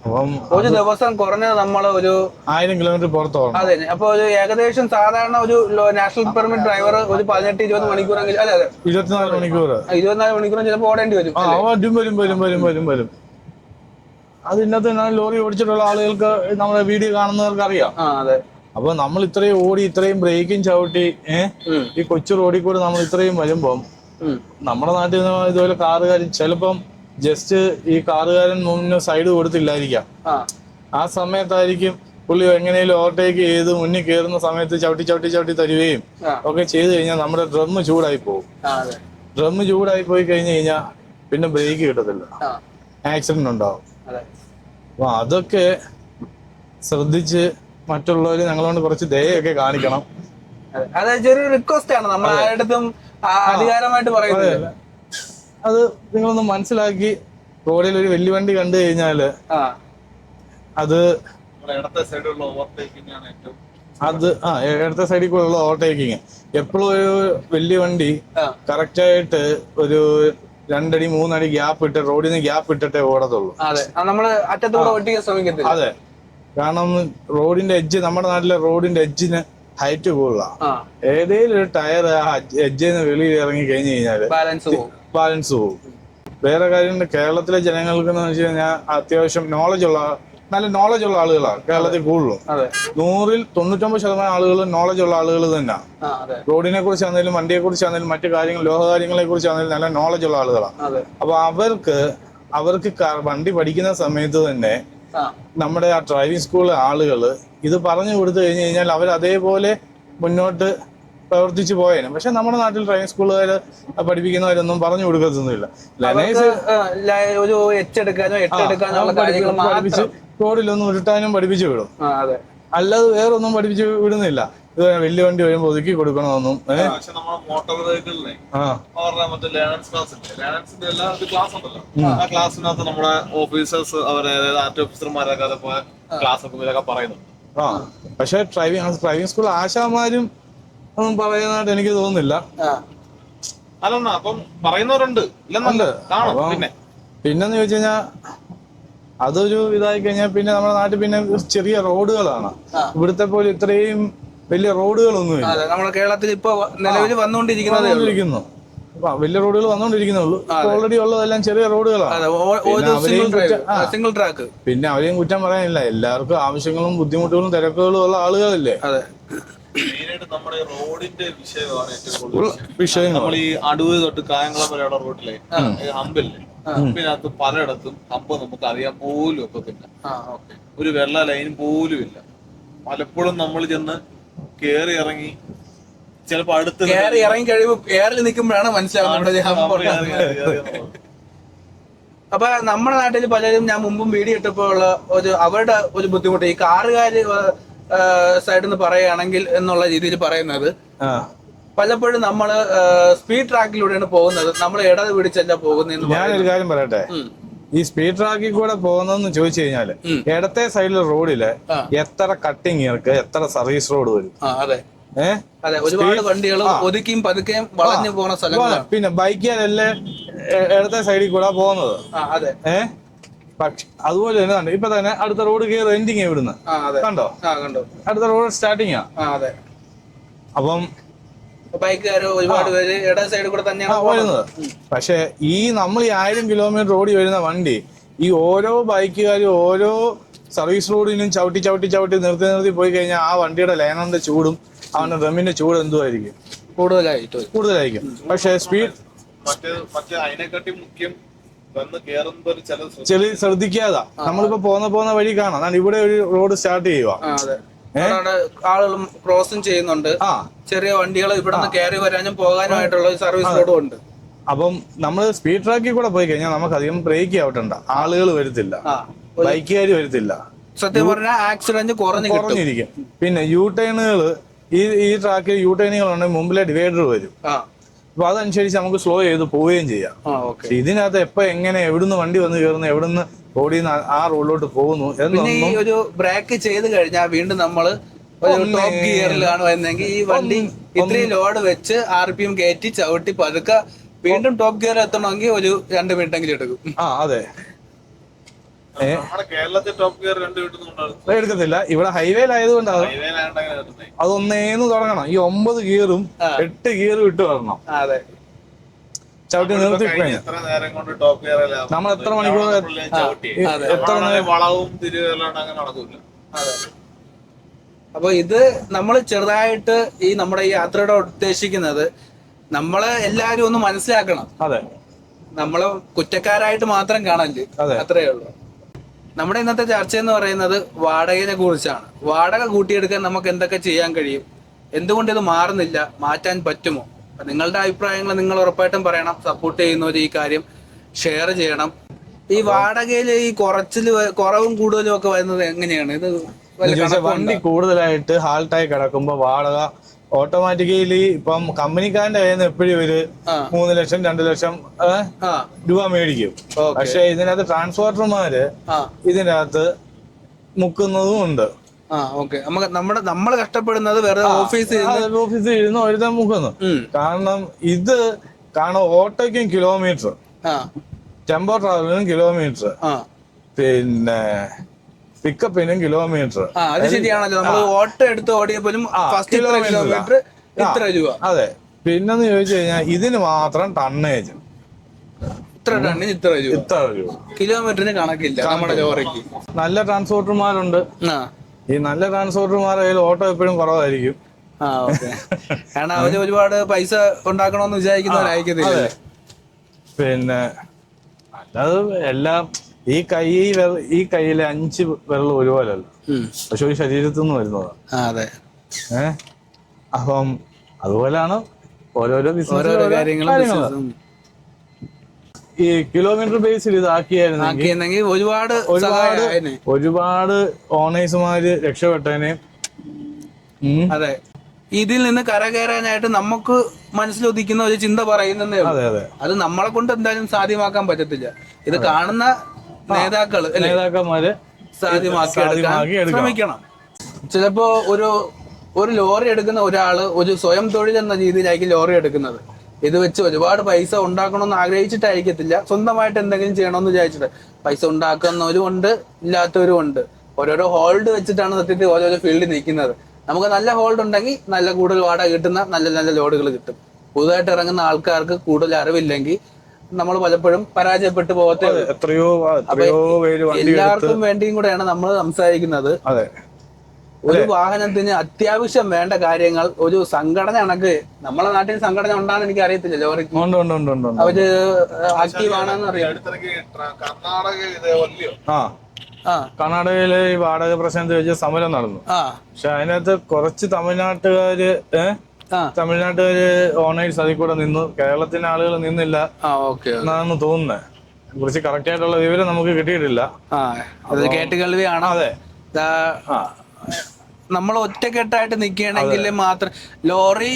അപ്പം ഒരു ദിവസം കുറഞ്ഞത് നമ്മൾ ഒരു 1000 കിലോമീറ്റർ പുറത്ത് ഓടണം. അതെ. അപ്പൊ ഒരു ഏകദേശം സാധാരണ ഒരു നാഷണൽ പെർമിറ്റ് ഡ്രൈവർ ഒരു 18-20 മണിക്കൂറെങ്കിലും 24 മണിക്കൂറും ചിലപ്പോൾ ഓടേണ്ടി വരും. വരും. അത് ഇന്നത്തെ ലോറി ഓടിച്ചിട്ടുള്ള ആളുകൾക്ക് നമ്മുടെ വീഡിയോ കാണുന്നവർക്ക് അറിയാം. അപ്പൊ നമ്മൾ ഇത്രയും ഓടി ഇത്രയും ബ്രേക്കും ചവിട്ടി ഈ കൊച്ചു റോഡിൽ കൂടെ നമ്മൾ ഇത്രയും വരുമ്പം നമ്മുടെ നാട്ടിൽ നിന്ന് ഇതുപോലെ കാറുകാരൻ ചിലപ്പം ജസ്റ്റ് ഈ കാറുകാരൻ മുന്നിൽ സൈഡ് കൊടുത്തില്ലായിരിക്കാം. ആ സമയത്തായിരിക്കും പുള്ളി എങ്ങനെയും ഓവർടേക്ക് ചെയ്ത് മുന്നിൽ കയറുന്ന സമയത്ത് ചവിട്ടി തരുകയും ഒക്കെ ചെയ്ത് കഴിഞ്ഞാൽ നമ്മുടെ ഡ്രം ചൂടായി പോകും. ഡ്രം ചൂടായി പോയി കഴിഞ്ഞു കഴിഞ്ഞാൽ പിന്നെ ബ്രേക്ക് കിട്ടത്തില്ല, ആക്സിഡന്റ് ഉണ്ടാവും. അപ്പൊ അതൊക്കെ ശ്രദ്ധിച്ച് മറ്റുള്ളവര് ഞങ്ങളോട് കുറച്ച് ദയൊക്കെ കാണിക്കണം. ചെറിയൊരു റിക്വസ്റ്റ് ആണ്, നമ്മൾ ആരുടെടുത്തും അധികാരമായിട്ട് പറയുന്നത്. അത് നിങ്ങളൊന്ന് മനസ്സിലാക്കി റോഡിൽ ഒരു വലിയ വണ്ടി കണ്ടു കഴിഞ്ഞാല് അത് ഇടത്തെ സൈഡിൽ കൂടെയുള്ള ഓവർടേക്കിങ് എപ്പോഴും ഒരു വലിയ വണ്ടി കറക്റ്റായിട്ട് ഒരു 2 അടി 3 അടി ഗ്യാപ്പ് ഇട്ട് റോഡിൽ നിന്ന് ഗ്യാപ്പ് ഇട്ടിട്ടേ ഓടത്തുള്ളൂ. അതെ, കാരണം റോഡിന്റെ എഡ്ജ് നമ്മുടെ നാട്ടിലെ റോഡിന്റെ എഡ്ജിന് ഹൈറ്റ് കൂടുതലാണ്. ഏതെങ്കിലും ഒരു ടയർ എഡ്ജിൽ നിന്ന് വെളിയിൽ ഇറങ്ങി കഴിഞ്ഞു കഴിഞ്ഞാല് ബാലൻസ് പോകും. വേറെ കാര്യം കേരളത്തിലെ ജനങ്ങൾക്ക് എന്ന് വെച്ച് കഴിഞ്ഞാൽ അത്യാവശ്യം നല്ല നോളജ് ഉള്ള ആളുകളാണ് കേരളത്തിൽ കൂടുതലും. 100-ൽ 99% ആളുകളും നോളജ് ഉള്ള ആളുകൾ തന്നെയാണ്. റോഡിനെ കുറിച്ചാണെങ്കിലും വണ്ടിയെ കുറിച്ചാണെങ്കിലും മറ്റു കാര്യങ്ങൾ ലോകകാര്യങ്ങളെ കുറിച്ചാണെങ്കിലും നല്ല നോളജ് ഉള്ള ആളുകളാണ്. അപ്പൊ അവർക്ക് വണ്ടി പഠിക്കുന്ന സമയത്ത് തന്നെ നമ്മുടെ ആ ഡ്രൈവിംഗ് സ്കൂളിലെ ആളുകൾ ഇത് പറഞ്ഞു കൊടുത്തു കഴിഞ്ഞു കഴിഞ്ഞാൽ അവർ അതേപോലെ മുന്നോട്ട് പ്രവർത്തിച്ചു പോയേനെ. പക്ഷെ നമ്മുടെ നാട്ടിൽ ഡ്രൈവിംഗ് സ്കൂളുകാർ പഠിപ്പിക്കുന്നവരൊന്നും പറഞ്ഞു കൊടുക്കത്തൊന്നുമില്ല. ലേണേഴ്സ് ഒരു എച്ചെടുക്കാനോ എട്ടെടുക്കാനോ കാര്യങ്ങൾ പഠിപ്പിച്ച് റോഡിലൊന്നും ഉരുട്ടാനും പഠിപ്പിച്ചു വിടും. അതെ, അല്ലാതെ വേറൊന്നും പഠിപ്പിച്ചു വിടുന്നില്ല. ഇത് വലിയ വണ്ടി വരുമ്പോൾ ഒതുക്കി കൊടുക്കണമെന്നും. പക്ഷെ നമ്മുടെ മോട്ടോർ വെഹിക്കിളിനെ അവരുടെ മറ്റേ ലേണേഴ്സ് ക്ലാസ് ഉണ്ട്, ലേണേഴ്സിന്റെ എല്ലാ ക്ലാസ് ഉണ്ടല്ലോ, ആ ക്ലാസ്സിനകത്ത് നമ്മുടെ ഓഫീസേഴ്സ് അവരെ ആർടി ഓഫീസർമാരൊക്കെ അതേപോലെ ക്ലാസ് ഒക്കെ ഇവരൊക്കെ പറയുന്നുണ്ട്. പക്ഷെ ഡ്രൈവിംഗ് സ്കൂൾ ആശാമാരും ഒന്നും പറയുന്നതായിട്ട് എനിക്ക് തോന്നുന്നില്ല. അല്ലെന്നാ അപ്പം പറയുന്നവരുണ്ട്, ഇല്ലെന്നല്ല കാണും. പിന്നെന്ന് ചോദിച്ചു കഴിഞ്ഞാൽ അതൊരു ഇതായി കഴിഞ്ഞാൽ പിന്നെ നമ്മുടെ നാട്ടിൽ പിന്നെ ചെറിയ റോഡുകളാണ്. ഇവിടുത്തെ പോലെ ഇത്രയും വലിയ റോഡുകളൊന്നുമില്ല. നമ്മുടെ കേരളത്തിൽ ഇപ്പൊ നിലവിൽ വന്നുകൊണ്ടിരിക്കുന്നു. വലിയ റോഡുകൾ വന്നുകൊണ്ടിരിക്കുന്നുള്ളൂ. ഓൾറെഡി ഉള്ളതെല്ലാം ചെറിയ റോഡുകളാണ്. Single track. പിന്നെ അവരെയും കുറ്റം പറയാനില്ല. എല്ലാവർക്കും ആവശ്യങ്ങളും ബുദ്ധിമുട്ടുകളും തിരക്കുകളും ഉള്ള ആളുകളല്ലേ. മെയിനായിട്ട് നമ്മുടെ റോഡിന്റെ വിഷയമാണ് ഏറ്റവും കൂടുതൽ വിഷയം. നമ്മൾ ഈ അടൂര് തൊട്ട് കായംകുളം വരെയുള്ള റോഡിലെ ഹമ്പില്ലേ, ഹമ്പിനകത്ത് പലയിടത്തും ഹമ്പ് നമുക്ക് അറിയാൻ പോലും ഒക്കത്തില്ല. ഒരു വെള്ള ലൈൻ പോലും ഇല്ല. പലപ്പോഴും നമ്മൾ ചെന്ന് കേറി ഇറങ്ങി ചിലപ്പോ അടുത്ത് ഇറങ്ങി കഴിയുമ്പോൾ എയറിൽ നിൽക്കുമ്പോഴാണ് മനസ്സിലാവുന്നത്. അപ്പൊ നമ്മുടെ നാട്ടിൽ പലരും ഞാൻ മുമ്പും വീഡിയോ ഇട്ടപ്പോ ഉള്ള അവരുടെ ഒരു ബുദ്ധിമുട്ട് ഈ കാറുകാര് സൈഡിൽ നിന്ന് പറയുകയാണെങ്കിൽ എന്നുള്ള രീതിയിൽ പറയുന്നത്, പലപ്പോഴും നമ്മള് സ്പീഡ് ട്രാക്കിലൂടെയാണ് പോകുന്നത്, നമ്മൾ ഇടത് പിടിച്ചല്ല പോകുന്നത്. ഞാനൊരു കാര്യം പറയട്ടെ, ഈ സ്പീഡ് ട്രാക്കിൽ കൂടെ പോകുന്നതെന്ന് ചോദിച്ചു കഴിഞ്ഞാല് ഇടത്തെ സൈഡിലെ റോഡില് എത്ര കട്ടിങ് ഇറക്ക്, എത്ര സർവീസ് റോഡ് വരും. അതെ, ഒരുപാട് വണ്ടികൾ ഒതുക്കിയും പതുക്കെയും വളഞ്ഞു പോകുന്ന സ്ഥലങ്ങളാണ്. പിന്നെ ബൈക്കിലല്ലേ ഇടത്തെ സൈഡിൽ കൂടെ പോകുന്നത്. പക്ഷെ അതുപോലെ തന്നെ ഇപ്പൊ തന്നെ അടുത്ത റോഡ് കയറി എൻഡിങ് ഇവിടുന്ന് കണ്ടോ, അടുത്ത റോഡ് സ്റ്റാർട്ടിങ്. അപ്പം ബൈക്കുകാര് ഒരുപാട് പേര് ഇടത് സൈഡിൽ കൂടെ തന്നെയാണ് വരുന്നത്. പക്ഷെ ഈ നമ്മൾ ഈ 1000 കിലോമീറ്റർ ഓടി വരുന്ന വണ്ടി ഈ ഓരോ ബൈക്കുകാരും ഓരോ സർവീസ് റോഡിനും ചവിട്ടി ചവിട്ടി ചവിട്ടി നിർത്തി നിർത്തി പോയി കഴിഞ്ഞാൽ ആ വണ്ടിയുടെ ലൈനറിന്റെ ചൂടും അവന്റെ ഡ്രമ്മിന്റെ ചൂട് എന്തുമായിരിക്കും, കൂടുതലായിരിക്കും. പക്ഷെ സ്പീഡ് മറ്റേ അതിനെക്കാട്ടി മുഖ്യം ശ്രദ്ധിക്കാതാ. നമ്മളിപ്പോ പോകുന്ന വഴി കാണാം, ഇവിടെ ഒരു റോഡ് സ്റ്റാർട്ട് ചെയ്യുക, ആളുകളും ക്രോസിംഗ് ചെയ്യുന്നുണ്ട്. ചെറിയ വണ്ടികൾ ഇവിടെ നിന്ന് കയറി വരാനും പോകാനുമായിട്ടുള്ള സർവീസ് റോഡും ഉണ്ട്. അപ്പം നമ്മൾ സ്പീഡ് ട്രാക്കിൽ കൂടെ പോയി കഴിഞ്ഞാൽ നമുക്ക് അധികം ബ്രേക്ക് ഔട്ടുണ്ട്, ആളുകൾ വരുത്തില്ല, ബൈക്കുകാർ വരുത്തില്ല. സത്യം പറഞ്ഞാൽ ആക്സിഡന്റ് കുറഞ്ഞിരിക്കും. പിന്നെ യു ടേണുകൾ ഈ ട്രാക്കിൽ യു ടേണുകൾ ഉണ്ടെങ്കിൽ മുമ്പിലെ ഡിവൈഡർ വരും. അപ്പൊ അതനുസരിച്ച് നമുക്ക് സ്ലോ ചെയ്ത് പോവുകയും ചെയ്യാം. ഇതിനകത്ത് എപ്പോ എങ്ങനെ എവിടുന്ന് വണ്ടി വന്ന് കയറുന്നു, എവിടുന്ന് റോഡിൽ നിന്ന് ആ റോഡിലോട്ട് പോകുന്നു എന്നൊന്നും. ഒരു ബ്രേക്ക് ചെയ്ത് കഴിഞ്ഞാൽ വീണ്ടും നമ്മള് ടോപ്പ് ഗിയറിലാണ് വരുന്നെങ്കിൽ ഈ വണ്ടി ഇത്രയും ലോഡ് വെച്ച് RPM കയറ്റി ചവിട്ടി പതുക്കെ വീണ്ടും ടോപ്പ് ഗിയർ എത്തണമെങ്കിൽ ഒരു 2 മിനിറ്റെങ്കിലും എടുക്കും. അതെ, കേരളത്തിൽ ടോപ്പ് ഗിയർ 2 മിനിറ്റ് എടുക്കത്തില്ല. ഇവിടെ ഹൈവേയിലായതുകൊണ്ടാണ് അത് ഒന്നേന്ന് തുടങ്ങണം. ഈ 9 ഗിയറും 8 ഗിയറും ഇട്ട് വരണം. ചവിട്ടി നിർത്തി നമ്മൾ എത്ര മണിക്കൂർ വളവും തിരികെല്ലാം അങ്ങനെ നടക്കൂല. അപ്പൊ ഇത് നമ്മൾ ചെറുതായിട്ട് ഈ നമ്മുടെ ഈ യാത്രയുടെ ഉദ്ദേശിക്കുന്നത് നമ്മള് എല്ലാരും ഒന്ന് മനസ്സിലാക്കണം. നമ്മള് കുറ്റക്കാരായിട്ട് മാത്രം കാണല്ലേ, അത്രേ ഉള്ളൂ. നമ്മുടെ ഇന്നത്തെ ചർച്ച എന്ന് പറയുന്നത് വാടകയെ കുറിച്ചാണ്. വാടക കൂട്ടിയെടുക്കാൻ നമുക്ക് എന്തൊക്കെ ചെയ്യാൻ കഴിയും, എന്തുകൊണ്ട് ഇത് മാറുന്നില്ല, മാറ്റാൻ പറ്റുമോ? നിങ്ങളുടെ അഭിപ്രായങ്ങൾ നിങ്ങൾ ഉറപ്പായിട്ടും പറയണം. സപ്പോർട്ട് ചെയ്യുന്നവർ ഈ കാര്യം ഷെയർ ചെയ്യണം. ഈ വാടകയിൽ ഈ കുറവും കൂടുതലും ഒക്കെ വരുന്നത് എങ്ങനെയാണ്? ഇത് വണ്ടി കൂടുതലായിട്ട് ഹാൾട്ടായി കിടക്കുമ്പോ വാടക ഓട്ടോമാറ്റിക്കലി ഇപ്പം കമ്പനിക്കാരന്റെ കയ്യിൽ നിന്ന് എപ്പോഴും ഒരു 3 ലക്ഷം 2 ലക്ഷം രൂപ മേടിക്കും. പക്ഷെ ഇതിനകത്ത് ട്രാൻസ്പോർട്ടർമാര് ഇതിനകത്ത് മുക്കുന്നതും ഉണ്ട്. നമ്മള് കഷ്ടപ്പെടുന്നത് വെറുതെ ഓഫീസിൽ ഇരുന്ന് ഒരുത്തൻ മുക്കുന്നു. കാരണം ഓട്ടോയ്ക്കും കിലോമീറ്റർ, ടെമ്പോ ട്രാവലിനും കിലോമീറ്റർ, പിന്നെ പിക്കപ്പിനും കിലോമീറ്റർ. അത് ശരിയാണല്ലോ. നമ്മൾ ഓട്ടോ എടുത്ത് ഓടിയപ്പോലും കിലോമീറ്റർ ഇത്ര രൂപ. അതെ. പിന്നെന്ന് ചോദിച്ചു കഴിഞ്ഞാൽ ഇതിന് മാത്രം ടണ്ണേജ് ഇത്ര ടണ്ണിന് ഇത്ര രൂപ, കിലോമീറ്ററിന് കണക്കില്ല നമ്മുടെ ലോറിക്ക്. നല്ല ട്രാൻസ്പോർട്ടർമാരുണ്ട്. ഈ നല്ല ട്രാൻസ്പോർട്ടർമാരുടെ കയ്യിൽ ഓട്ടോ എപ്പോഴും കുറവായിരിക്കും. കാരണം അവര് ഒരുപാട് പൈസ ഉണ്ടാക്കണമെന്ന് വിചാരിക്കുന്നവരായിരിക്കത്തില്ല. പിന്നെ അല്ലാതെ എല്ലാം ഈ കൈയിലെ 5 വിരൽ ഒരുപോലല്ല, പക്ഷെ ഒരു ശരീരത്തിൽ നിന്ന് വരുന്നതാണ്. അപ്പം അതുപോലെയാണ് ഓരോരോ ഓരോരോ കാര്യങ്ങളും കാര്യങ്ങള്. ഈ കിലോമീറ്റർ ബേസിൽ ഇതാക്കിയായിരുന്നെങ്കിൽ ആക്കിയെന്നെങ്കിൽ ഒരുപാട് സഹായമായേനെ. ഒരുപാട് ഓണേഴ്സുമാര് രക്ഷപ്പെട്ടേനെ. അതെ, ഇതിൽ നിന്ന് കരകയറാനായിട്ട് നമുക്ക് മനസ്സിലൊതുക്കുന്ന ഒരു ചിന്ത പറയുന്നതേ ഉള്ളൂ. അതെ അതെ, അത് നമ്മളെ കൊണ്ട് എന്തായാലും സാധ്യമാക്കാൻ പറ്റത്തില്ല. ഇത് കാണുന്ന നേതാക്കള് നേതാക്കന്മാര് സാധ്യമാക്കി ശ്രമിക്കണം. ചിലപ്പോ ഒരു ലോറി എടുക്കുന്ന ഒരാള് ഒരു സ്വയം തൊഴിൽ എന്ന രീതിയിലായിരിക്കും ലോറി എടുക്കുന്നത്. ഇത് വെച്ച് ഒരുപാട് പൈസ ഉണ്ടാക്കണമെന്ന് ആഗ്രഹിച്ചിട്ടായിരിക്കത്തില്ല, സ്വന്തമായിട്ട് എന്തെങ്കിലും ചെയ്യണമെന്ന് വിചാരിച്ചിട്ട്. പൈസ ഉണ്ടാക്കുന്നവരും ഉണ്ട്, ഇല്ലാത്തവരും ഉണ്ട്. ഓരോരോ ഹോൾഡ് വെച്ചിട്ടാണ് സത്യത്തിൽ ഓരോരോ ഫീൽഡിൽ നിൽക്കുന്നത്. നമുക്ക് നല്ല ഹോൾഡ് ഉണ്ടെങ്കിൽ നല്ല കൂടുതൽ വാടക കിട്ടുന്ന നല്ല നല്ല ലോഡുകൾ കിട്ടും. പുതുതായിട്ട് ഇറങ്ങുന്ന ആൾക്കാർക്ക് കൂടുതൽ അറിവില്ലെങ്കിൽ നമ്മൾ പലപ്പോഴും പരാജയപ്പെട്ടു പോകത്തേ. എത്രയോ പേര് എല്ലാവർക്കും വേണ്ടിയും കൂടെയാണ് നമ്മൾ സംസാരിക്കുന്നത്. അതെ, ഒരു വാഹനത്തിന് അത്യാവശ്യം വേണ്ട കാര്യങ്ങൾ ഒരു സംഘടന കണക്ക് നമ്മളെ നാട്ടിൽ സംഘടന ഉണ്ടാകുന്ന എനിക്ക് അറിയത്തില്ല. ലോറിക്ക് അവര് ആക്റ്റീവ് ആണെന്ന് അറിയാം. കർണാടക ഇതേപോലെയോ കർണാടകയിലെ ഈ വാടക പ്രശ്നത്തെ വെച്ച് സമരം നടന്നു. പക്ഷെ അതിനകത്ത് കുറച്ച് തമിഴ്നാട്ടുകാര് ഓണേഴ്സ് അതിൽ കൂടെ നിന്നു. കേരളത്തിലെ ആളുകൾ നിന്നില്ല എന്നാണ് തോന്നുന്നത്. കുറിച്ച് കറക്റ്റ് ആയിട്ടുള്ള വിവരം നമുക്ക് കിട്ടിയിട്ടില്ല. കേട്ടുകേൾവിയാണ്. അതെ, നമ്മൾ ഒറ്റക്കെട്ടായിട്ട് നിൽക്കുകയാണെങ്കിൽ മാത്രം. ലോറി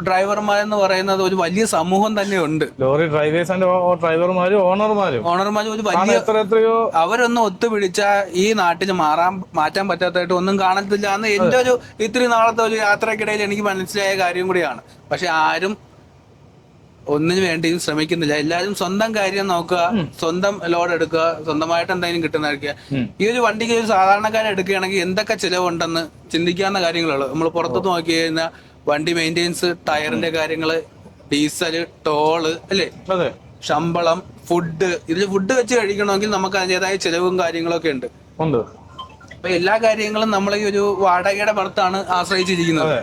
ഡ്രൈവർമാരെന്ന് പറയുന്നത് ഒരു വലിയ സമൂഹം തന്നെ ഉണ്ട്. ലോറി ഡ്രൈവേഴ്സിന്റെ ഡ്രൈവർമാരും ഓണർമാരും ഒരു വലിയ എത്രയോ അവരൊന്നും ഒത്തുപിടിച്ചാൽ ഈ നാട്ടിൽ മാറ്റാൻ പറ്റാത്തതായിട്ട് ഒന്നും കാണത്തില്ല എന്ന് എന്റെ ഒരു ഇത്തിരി നാളത്തെ ഒരു യാത്രക്കിടയിൽ എനിക്ക് മനസ്സിലായ കാര്യം കൂടിയാണ്. പക്ഷെ ആരും ഒന്നിനു വേണ്ടിയും ശ്രമിക്കുന്നില്ല. എല്ലാവരും സ്വന്തം കാര്യം നോക്കുക, സ്വന്തം ലോഡ് എടുക്കുക, സ്വന്തമായിട്ട് എന്തെങ്കിലും കിട്ടുന്നതായിരിക്കുക. ഈ ഒരു വണ്ടിക്ക് ഒരു സാധാരണക്കാരൻ എടുക്കുകയാണെങ്കിൽ എന്തൊക്കെ ചിലവുണ്ടെന്ന് ചിന്തിക്കാവുന്ന കാര്യങ്ങളുള്ളൂ. നമ്മൾ പുറത്തുനിന്ന് നോക്കി കഴിഞ്ഞാൽ വണ്ടി മെയിൻ്റെനൻസ്, ടയറിന്റെ കാര്യങ്ങള്, ഡീസല്, ടോള്, അല്ലേ, ശമ്പളം, ഫുഡ്. ഇതിൽ ഫുഡ് വെച്ച് കഴിക്കണമെങ്കിൽ നമുക്ക് അതിൻ്റെതായ ചിലവും കാര്യങ്ങളൊക്കെ ഉണ്ട്. അപ്പൊ എല്ലാ കാര്യങ്ങളും നമ്മൾ ഈ ഒരു വാടകയുടെ പുറത്താണ് ആശ്രയിച്ചിരിക്കുന്നത്.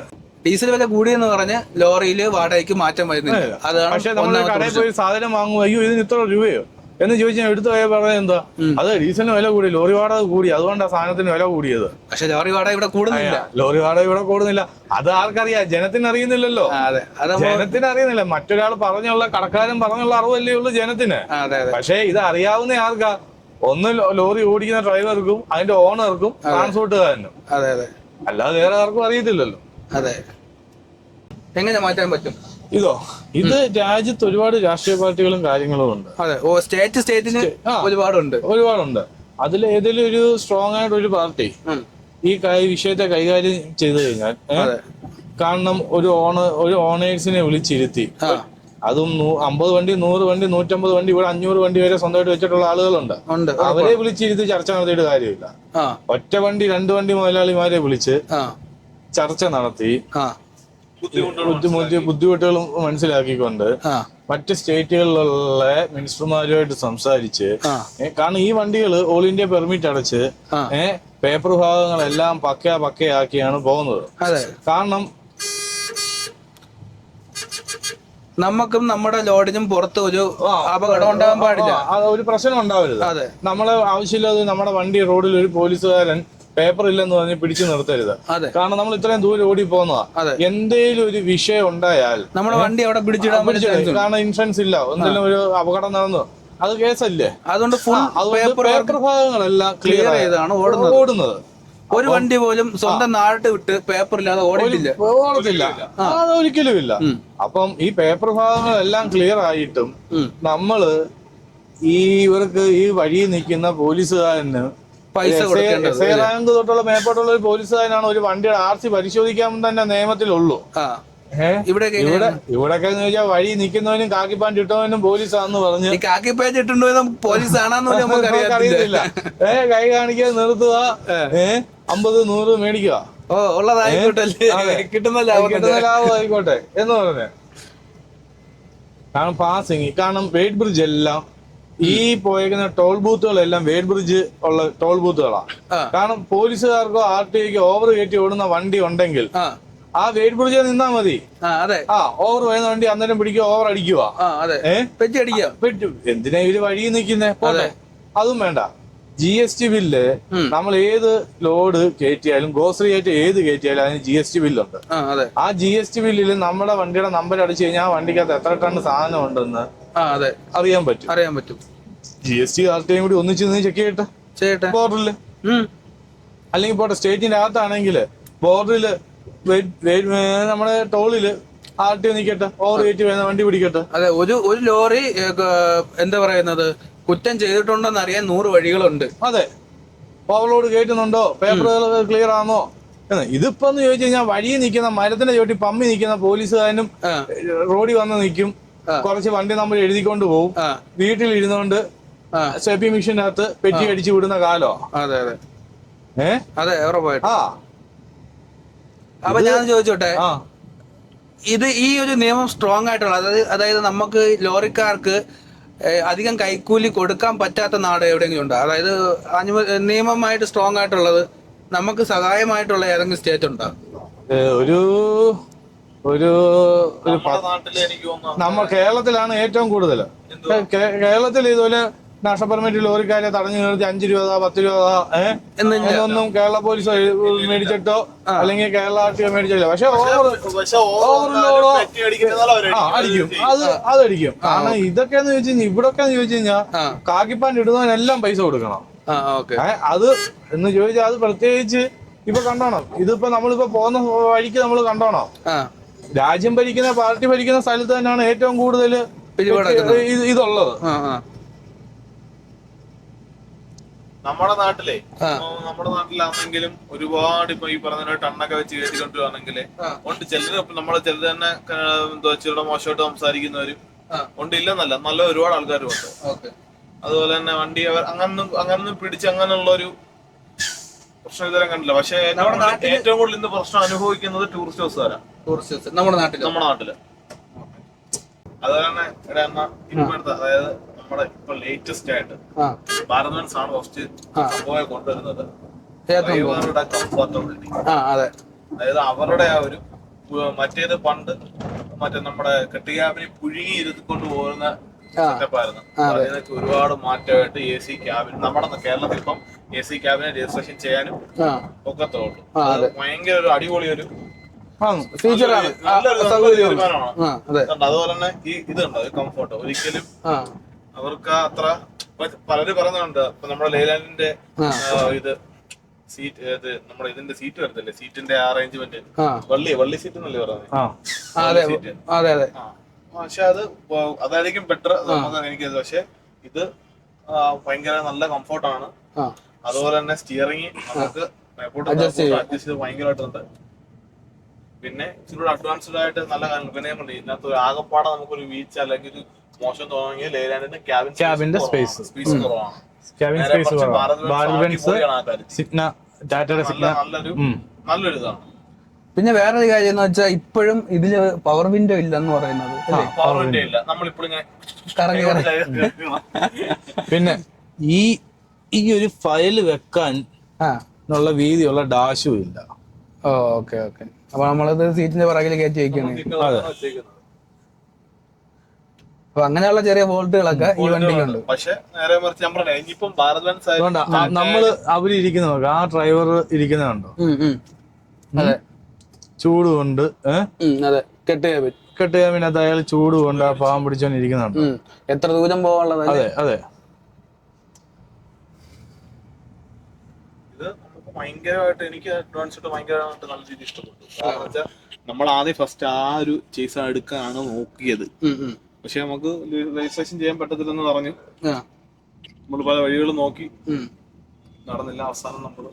ഡീസൽ വില കൂടിയെന്ന് പറഞ്ഞ് ലോറിയില് വാടകയ്ക്ക് മാറ്റം വരുന്നില്ല. അതാണ് സാധനം വാങ്ങും, അയ്യോ ഇതിന് ഇത്ര രൂപയോ എന്ന് ചോദിച്ചാൽ എടുത്തു പോയാൽ പറഞ്ഞത് എന്താ, അത് ഡീസലിന് വില കൂടി, ലോറി വാടക കൂടി, അതുകൊണ്ടാണ് സാധനത്തിന് വില കൂടിയത്. പക്ഷെ ലോറി വാടക ഇവിടെ കൂടുന്നില്ല. ലോറി വാടക ഇവിടെ കൂടുന്നില്ല. അത് ആർക്കറിയാം? ജനത്തിന് അറിയുന്നില്ലല്ലോ. ജനത്തിന് അറിയുന്നില്ല. മറ്റൊരാൾ പറഞ്ഞുള്ള, കടക്കാരൻ പറഞ്ഞുള്ള അറിവല്ലേ ഉള്ളൂ ജനത്തിന്. പക്ഷെ ഇത് അറിയാവുന്ന ആർക്കാ? ഒന്ന് ലോറി ഓടിക്കുന്ന ഡ്രൈവർക്കും അതിന്റെ ഓണർക്കും ട്രാൻസ്പോർട്ടുകാരനും. അല്ലാതെ വേറെ ആർക്കും അറിയത്തില്ലല്ലോ. അതെ, എങ്ങനെ മാറ്റാൻ പറ്റും? ഇത് രാജ്യത്ത് ഒരുപാട് രാഷ്ട്രീയ പാർട്ടികളും കാര്യങ്ങളും ഉണ്ട്. അതെ, സ്റ്റേറ്റിന് ഒരുപാടുണ്ട്. അതിൽ ഏതെങ്കിലും ഒരു സ്ട്രോങ് ആയിട്ട് ഒരു പാർട്ടി ഈ വിഷയത്തെ കൈകാര്യം ചെയ്തു കഴിഞ്ഞാൽ, കാരണം ഒരു ഓണേഴ്സിനെ വിളിച്ചിരുത്തി, അതും 50 വണ്ടി, 100 വണ്ടി, 150 വണ്ടി, ഇവിടെ 500 വണ്ടി വരെ സ്വന്തമായിട്ട് വെച്ചിട്ടുള്ള ആളുകളുണ്ട്. അവരെ വിളിച്ചിരുത്തി ചർച്ച നടത്തിയിട്ട് കാര്യമില്ല. ഒറ്റ വണ്ടി 2 വണ്ടി മുതലാളിമാരെ വിളിച്ച് ചർച്ച നടത്തി ബുദ്ധിമുട്ടുകളും മനസ്സിലാക്കിക്കൊണ്ട് മറ്റ് സ്റ്റേറ്റുകളിലുള്ള മിനിസ്റ്റർമാരുമായിട്ട് സംസാരിച്ച്, കാരണം ഈ വണ്ടികൾ ഓൾ ഇന്ത്യ പെർമിറ്റ് അടച്ച് പേപ്പർ ഭാഗങ്ങളെല്ലാം പക്കയാക്കിയാണ് പോകുന്നത്. കാരണം നമുക്കും നമ്മുടെ ലോഡിനും പുറത്ത് ഒരു അപകടം ഉണ്ടാകാൻ പാടില്ല, ഒരു പ്രശ്നം ഉണ്ടാവരുത്. നമ്മളെ ആവശ്യമില്ലാതെ നമ്മുടെ വണ്ടി റോഡിൽ ഒരു പോലീസുകാരൻ പേപ്പർ ഇല്ലെന്ന് പറഞ്ഞ് പിടിച്ചു നിർത്തരുത്. കാരണം നമ്മൾ ഇത്രയും ദൂരം ഓടി പോകുന്നതാ. എന്തേലും ഒരു വിഷയം ഉണ്ടായാൽ നമ്മുടെ വണ്ടി അവിടെ പിടിച്ചിടാൻ, കാരണം ഇൻഷുറൻസ് ഇല്ല, എന്തെങ്കിലും ഒരു അപകടം നടന്നു, അത് കേസല്ലേ. അതുകൊണ്ട് പേപ്പർ ഭാഗങ്ങളെല്ലാം ക്ലിയർ ചെയ്താണ് ഓടുന്നത്. ഒരു വണ്ടി പോലും സ്വന്തം നാട്ട് വിട്ട് പേപ്പർ ഇല്ലാതെ ഓടത്തില്ല, ഒരിക്കലും ഇല്ല. അപ്പം ഈ പേപ്പർ ഭാഗങ്ങളെല്ലാം ക്ലിയർ ആയിട്ടും നമ്മള് ഇവർക്ക് ഈ വഴിയിൽ നിൽക്കുന്ന പോലീസുകാരന് പൈസ റാങ്ക് തൊട്ടുള്ള മേപ്പോട്ടുള്ള ഒരു പോലീസുകാരനാണ് ഒരു വണ്ടിയുടെ RC പരിശോധിക്കാൻ തന്നെ നിയമത്തിലുള്ളൂ. ഇവിടെയൊക്കെ എന്ന് ചോദിച്ചാൽ വഴി നിൽക്കുന്നവനും കാക്കിപ്പാൻ ഇട്ടവനും പോലീസാന്ന് പറഞ്ഞ് കാക്കിപ്പാൻ ഇട്ടുണ്ടോ പോലീസ് ആണെന്ന് നമുക്ക് അറിയത്തില്ല. കൈ കാണിക്കാതെ നിർത്തുക, 50-100 മേടിക്കുക, കിട്ടുന്ന ലാഭം ആയിക്കോട്ടെ എന്ന് പറഞ്ഞ്. കാരണം പാസിങ്, കാരണം വെയിറ്റ് ബ്രിഡ്ജ് എല്ലാം ഈ പോയേക്കുന്ന ടോൾ ബൂത്തുകളെല്ലാം വെയിറ്റ് ബ്രിഡ്ജ് ഉള്ള ടോൾ ബൂത്തുകളാണ്. കാരണം പോലീസുകാർക്കോ RTOക്കോ ഓവർ കയറ്റി ഓടുന്ന വണ്ടി ഉണ്ടെങ്കിൽ ആ വെയിറ്റ് ബ്രിഡ്ജിൽ നിന്നാ മതി. ഓവർ വരുന്ന വണ്ടി അന്നേരം പിടിക്കുക, ഓവർ അടിക്കുക, പെറ്റി. എന്തിനാ ഇവര് വഴി നിൽക്കുന്നേ? പോട്ടെ, അതും വേണ്ട. GST ബില്ല് നമ്മൾ ഏത് ലോഡ് കയറ്റിയാലും ഗ്രോസറി ആയിട്ട് ഏത് കയറ്റിയാലും അതിന് GST ബില്ലുണ്ട്. അതെ. ആ GST ബില്ലിൽ നമ്മുടെ വണ്ടിയുടെ നമ്പർ അടിച്ചു കഴിഞ്ഞാൽ ആ വണ്ടിക്കകത്ത് എത്ര ടൺ സാധനം ഉണ്ടെന്ന് അതെ അറിയാൻ പറ്റും. GST RTI കൂടി ഒന്നിച്ച് ചെക്ക് ചെയ്യട്ടെ ബോർഡറിൽ. അല്ലെങ്കിൽ പോട്ടെ സ്റ്റേറ്റിന്റെ അകത്താണെങ്കിൽ ബോർഡറിൽ നമ്മുടെ ടോളില് RTI നിൽക്കട്ടെ, ഓവർ വെയിറ്റ് വരുന്ന വണ്ടി പിടിക്കട്ടെ. അതെ, ഒരു ലോറി എന്താ പറയുന്നത് കുറ്റം ചെയ്തിട്ടുണ്ടോന്ന് അറിയാൻ 100 വഴികളുണ്ട്. അതെ, ഓവർലോഡ് കയറ്റുന്നുണ്ടോ, പേപ്പറുകൾ ക്ലിയർ ആണോ എന്ന്. ഇതിപ്പോ എന്ന് ചോദിച്ചു കഴിഞ്ഞാൽ വഴിയിൽ നിൽക്കുന്ന മരത്തിന്റെ ചോട്ടി പമ്മി നിൽക്കുന്ന പോലീസുകാരനും റോഡിൽ വന്ന് നിൽക്കും, കുറച്ച് വണ്ടി നമ്മൾ എഴുതിക്കൊണ്ട് പോകും, വീട്ടിൽ ഇരുന്നുകൊണ്ട് സ്റ്റെപ്പി മെഷീൻ്റെ അകത്ത് പെറ്റി അടിച്ചു വിടുന്ന കാലോ. അതെ അതെ അതെ ഉറപ്പായിട്ടും. ആ അപ്പൊ ഞാൻ ചോദിച്ചോട്ടെ, ഇത് ഈ ഒരു നിയമം സ്ട്രോങ് ആയിട്ടുള്ള, അതായത് നമുക്ക് ലോറിക്കാർക്ക് അധികം കൈക്കൂലി കൊടുക്കാൻ പറ്റാത്ത നാട് എവിടെയെങ്കിലും ഉണ്ടോ? അതായത് നിയമമായിട്ട് സ്ട്രോങ് ആയിട്ടുള്ളത്, നമുക്ക് സഹായമായിട്ടുള്ള ഏതെങ്കിലും സ്റ്റേറ്റ് ഉണ്ടോ? നമ്മൾ കേരളത്തിലാണ് ഏറ്റവും കൂടുതൽ. കേരളത്തിൽ ഇതുപോലെ നാഷണൽ പെർമിറ്റ് ലോറിക്കാരെ തടഞ്ഞു നിർത്തി 5 രൂപ 10 രൂപ എന്നൊന്നും കേരള പോലീസ് മേടിച്ചിട്ടോ അല്ലെങ്കിൽ കേരള RTO മേടിച്ചില്ല. പക്ഷെ ഓവർലോഡോ അടിക്കും, അതടിക്കും. കാരണം ഇതൊക്കെയെന്ന് ചോദിച്ചു കഴിഞ്ഞാൽ ഇവിടൊക്കെ ചോദിച്ചു കഴിഞ്ഞാൽ കാക്കിപ്പാൻ ഇടുന്നതിനെല്ലാം പൈസ കൊടുക്കണം. അത് എന്ന് ചോദിച്ചാൽ അത് പ്രത്യേകിച്ച് ഇപ്പൊ കണ്ടോണം. ഇതിപ്പോ നമ്മളിപ്പോ പോകുന്ന വഴിക്ക് നമ്മൾ കണ്ടോണം, രാജ്യം ഭരിക്കുന്ന പാർട്ടി ഭരിക്കുന്ന സ്ഥലത്ത് തന്നെയാണ് ഏറ്റവും കൂടുതൽ ഇതുള്ളത്. നമ്മുടെ നാട്ടിലാണെങ്കിലും ഒരുപാട് ഇപ്പൊ ഈ പറഞ്ഞ ടണ്ണൊക്കെ വെച്ച് കയറ്റിക്കൊണ്ടിരുവാണെങ്കിൽ ഉണ്ട്. ചിലര് നമ്മളെ ചിലർ തന്നെ ചിലരുടെ മോശമായിട്ട് സംസാരിക്കുന്നവരും ഉണ്ട്, ഇല്ലെന്നല്ല, നല്ല ഒരുപാട് ആൾക്കാരും ഉണ്ട്. അതുപോലെ തന്നെ വണ്ടി അങ്ങനൊന്നും പിടിച്ച് അങ്ങനെയുള്ള ഒരു പ്രശ്നം ഇതുവരെ കണ്ടില്ല. പക്ഷെ ഏറ്റവും കൂടുതൽ ഇന്ന് പ്രശ്നം അനുഭവിക്കുന്നത് ടൂറിസ്റ്റ് ബസ്സുകാരാണ് നമ്മുടെ നാട്ടില്. അതുപോലെ തന്നെ ഇപ്പോഴത്തെ അതായത് നമ്മുടെ ഇപ്പൊ ലേറ്റസ്റ്റ് ആയിട്ട് ഭാരത് ബെൻസ് ആണ് ഫസ്റ്റ് സംഭവമായി കൊണ്ടുവരുന്നത്. കംഫർട്ടബിലിറ്റി, അതായത് അവരുടെ ആ ഒരു മറ്റേത് പണ്ട് നമ്മുടെ കെട്ടുക്യാബിനെ പുഴുങ്ങി ഇരുത്തിക്കൊണ്ട് പോകുന്ന സെറ്റപ്പായിരുന്നു. അതിനൊക്കെ ഒരുപാട് മാറ്റമായിട്ട് AC ക്യാബിൻ നമ്മുടെ കേരളത്തിൽ ഇപ്പം AC ക്യാബിനെ രജിസ്ട്രേഷൻ ചെയ്യാനും ഒക്കത്തുള്ളൂ. ഭയങ്കര ഒരു അടിപൊളി ഒരു തീരുമാനമാണ്. അതുപോലെ തന്നെ ഈ ഇതുണ്ട് കംഫർട്ട്, ഒരിക്കലും അവർക്ക് അത്ര പലരും പറയുന്നുണ്ട്. ഇപ്പൊ നമ്മുടെ ലെയ്ലാൻഡിന്റെ ഇത് സീറ്റ്, നമ്മുടെ ഇതിന്റെ സീറ്റ് വരത്തില്ലേ, സീറ്റിന്റെ അറേഞ്ച്മെന്റ് വള്ളി സീറ്റ് എന്നല്ലേ പറയുന്നത്. പക്ഷെ അതായിരിക്കും ബെറ്റർ എനിക്ക്. പക്ഷെ ഇത് ഭയങ്കര നല്ല കംഫർട്ടാണ്. അതുപോലെ തന്നെ സ്റ്റിയറിംഗ് നമുക്ക് അഡ്ജസ്റ്റ് ചെയ്ത് ഭയങ്കരമായിട്ടുണ്ട്. പിന്നെ ഇച്ചിരി അഡ്വാൻസ്ഡ് ആയിട്ട് നല്ല കാര്യങ്ങൾ. പിന്നെ ഇതിനകത്ത് ഒരു ആകപ്പാടെ നമുക്കൊരു വീഴ്ച അല്ലെങ്കിൽ ഒരു മോശം തോന്നുമെങ്കിൽ ലെയ്ലാൻഡിന്റെ ക്യാബിന്റെ സ്പേസ് കുറവാണ്. നല്ലൊരു ഇതാണ്. പിന്നെ വേറൊരു കാര്യം എന്ന് വെച്ചാൽ ഇപ്പോഴും ഇതില് പവർ വിൻഡോ ഇല്ലെന്ന് പറയുന്നത്. പവർ വിൻഡോ ഇല്ല, നമ്മളിപ്പോഴും പിന്നെ ഈ ഒരു ഫയൽ വെക്കാൻ ഉള്ള വീതിയുള്ള ഡാഷും ഇല്ല. ഓക്കെ അപ്പൊ നമ്മളത് സീറ്റിന്റെ പുറകിൽ കയറ്റി വെക്കുകയാണ്. അപ്പൊ അങ്ങനെയുള്ള ചെറിയ ഫോൾട്ടുകളൊക്കെ ഈ വണ്ടിക്കുണ്ട്. പക്ഷെ നേരെ മറിച്ച് ഞാൻ പറഞ്ഞ ഇനിയിപ്പം ഭാരത് ബെൻസ് നമ്മള് അവരിയ്ക്കുന്ന നോക്കാം, ആ ഡ്രൈവർ ഇരിക്കുന്നുണ്ടോ, അതെ, ചൂട് കൊണ്ട് അതെ, കെട്ടുകാമിനകത്ത് അയാൾ ചൂട് കൊണ്ട് ആ പാവം പിടിച്ചോണ്ടിരിക്കുന്നുണ്ട്. എത്ര ദൂരം പോകാനുള്ളത്. അതെ ഇത് നമുക്ക് ഭയങ്കരമായിട്ട്, എനിക്ക് അഡ്വാൻസ്ഡ് ഭയങ്കരമായിട്ട് നല്ല രീതിയിൽ ഇഷ്ടപ്പെട്ടു. കാരണം വെച്ചാൽ നമ്മൾ ആദ്യം ഫസ്റ്റ് ആ ഒരു ചേസ് എടുക്കാനാണ് നോക്കിയത്. പക്ഷെ നമുക്ക് രജിസ്ട്രേഷൻ ചെയ്യാൻ പറ്റത്തില്ലെന്ന് പറഞ്ഞു. നമ്മൾ പല വഴികളും നോക്കി, നടന്നില്ല. അവസാനം നമ്മൾ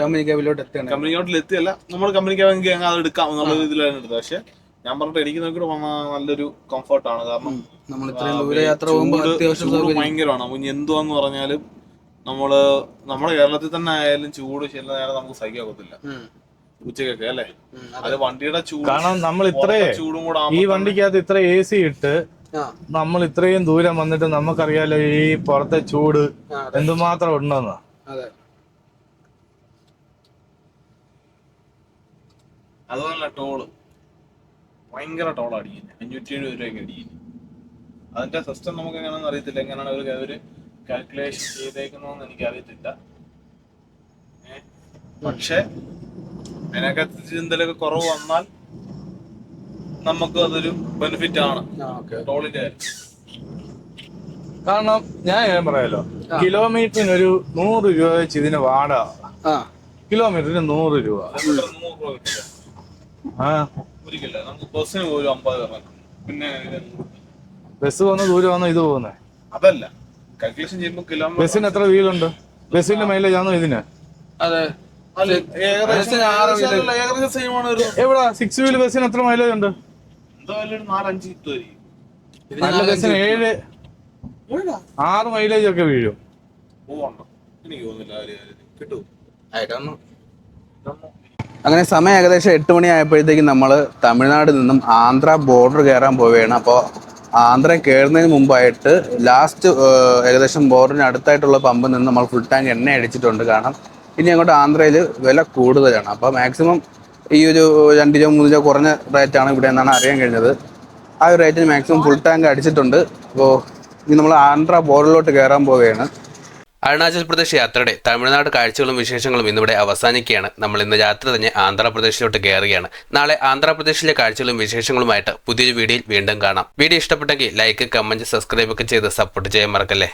കമ്പനിക്കോട്ടിൽ എത്തിയല്ല, നമ്മൾ കമ്പനിക്കാണെങ്കിൽ അത് എടുക്കാം എന്നുള്ള ഇതിലാണ് എടുത്തത്. പക്ഷെ ഞാൻ പറഞ്ഞിട്ട് എനിക്ക് നോക്കിയിട്ട് നല്ലൊരു കംഫർട്ടാണ്. കാരണം ഭയങ്കരമാണ്. നമുക്ക് എന്തുവാന്ന് പറഞ്ഞാലും നമ്മുടെ കേരളത്തിൽ തന്നെ ആയാലും ചൂട് ചില നേരം നമുക്ക് സഹിക്കാത്തില്ല ഉച്ചക്കൊക്കെ, അല്ലേ? അത് വണ്ടിയുടെ ചൂട്, കാരണം നമ്മൾ ചൂടും കൂടെ ഈ വണ്ടിക്കകത്ത് ഇത്ര AC ഇട്ട് നമ്മൾ ഇത്രയും ദൂരം വന്നിട്ട് നമുക്കറിയാലോ ഈ പുറത്തെ ചൂട് എന്തുമാത്രം ഉണ്ടെന്ന്. അതുപോലെ ടോള് ഭയങ്കര ടോൾ അടിക്കുന്നത്, 570 രൂപയ്ക്ക് അടിക്കുന്നത്. അതിന്റെ സിസ്റ്റം നമുക്ക് എങ്ങനെയാണെന്ന് അറിയത്തില്ല. എങ്ങനെയാണ് ഒരു കാൽക്കുലേഷൻ ചെയ്തേക്കുന്നോന്ന് എനിക്ക് അറിയത്തില്ല. പക്ഷെ അതിനകത്ത് എന്തെങ്കിലുമൊക്കെ കുറവ് വന്നാൽ നമുക്ക് അതൊരു ബെനിഫിറ്റ് ആണ് ടോളിന്റെ കാര്യം. കാരണം ഞാൻ പറയാലോ, കിലോമീറ്ററിന് ഒരു 100 രൂപ വെച്ച് ഇതിന് വാടക. കിലോമീറ്ററിന് 100 രൂപ. 100 രൂപ കിട്ടില്ല ആ ഒരിക്കല. നമുക്ക് ബസ്സിന് പോലും 50 തരണം. പിന്നെ ബസ് പോകുന്ന ദൂരമാണോ ഇത് പോകുന്നത്? അതല്ല, കാൽക്കുലേഷൻ ചെയ്യുമ്പോൾ കിലോമീറ്റർ. ബസ്സിന് എത്ര വീലുണ്ട്? ബസ്സിന്റെ മൈലേജ് ആണോ ഇതിന്? അതെ, ഏകദേശം സെയിം ആണ്. എവിടെ 6 വീല് ബസ്സിന് എത്ര മൈലേജ് ഉണ്ട്? എന്തായാലും ഒരു 4-5 കിട്ടുമായിരിക്കും. നല്ല ബസ്സിന് 7-6 മൈലേജ് ഒക്കെ വീഴും. പോവണ്ട, എനിക്ക് തോന്നുന്നില്ല കിട്ടും. അങ്ങനെ സമയം ഏകദേശം 8 മണി ആയപ്പോഴത്തേക്കും നമ്മൾ തമിഴ്നാട് നിന്നും ആന്ധ്ര ബോർഡർ കയറാൻ പോവുകയാണ്. അപ്പോൾ ആന്ധ്ര കയറുന്നതിന് മുമ്പായിട്ട് ലാസ്റ്റ് ഏകദേശം ബോർഡറിന് അടുത്തായിട്ടുള്ള പമ്പിൽ നിന്ന് നമ്മൾ ഫുൾ ടാങ്ക് എണ്ണ അടിച്ചിട്ടുണ്ട്. കാരണം ഇനി അങ്ങോട്ട് ആന്ധ്രയിൽ വില കൂടുതലാണ്. അപ്പോൾ മാക്സിമം ഈ ഒരു 2 രൂപ 3 രൂപ കുറഞ്ഞ റേറ്റാണ് ഇവിടെ എന്നാണ് അറിയാൻ കഴിഞ്ഞത്. ആ ഒരു റേറ്റിന് മാക്സിമം ഫുൾ ടാങ്ക് അടിച്ചിട്ടുണ്ട്. അപ്പോൾ ഇനി നമ്മൾ ആന്ധ്ര ബോർഡറിലോട്ട് കയറാൻ പോവുകയാണ്. അരുണാചൽ പ്രദേശ് യാത്രയുടെ തമിഴ്നാട് കാഴ്ചകളും വിശേഷങ്ങളും ഇന്നിവിടെ അവസാനിക്കുകയാണ്. നമ്മൾ ഇന്ന് രാത്രി തന്നെ ആന്ധ്രാപ്രദേശിലോട്ട് കയറുകയാണ്. നാളെ ആന്ധ്രാപ്രദേശിലെ കാഴ്ചകളും വിശേഷങ്ങളുമായിട്ട് പുതിയൊരു വീഡിയോയിൽ വീണ്ടും കാണാം. വീഡിയോ ഇഷ്ടപ്പെട്ടെങ്കിൽ ലൈക്ക്, കമന്റ്, സബ്സ്ക്രൈബ് ഒക്കെ ചെയ്ത് സപ്പോർട്ട് ചെയ്യാൻ മറക്കല്ലേ.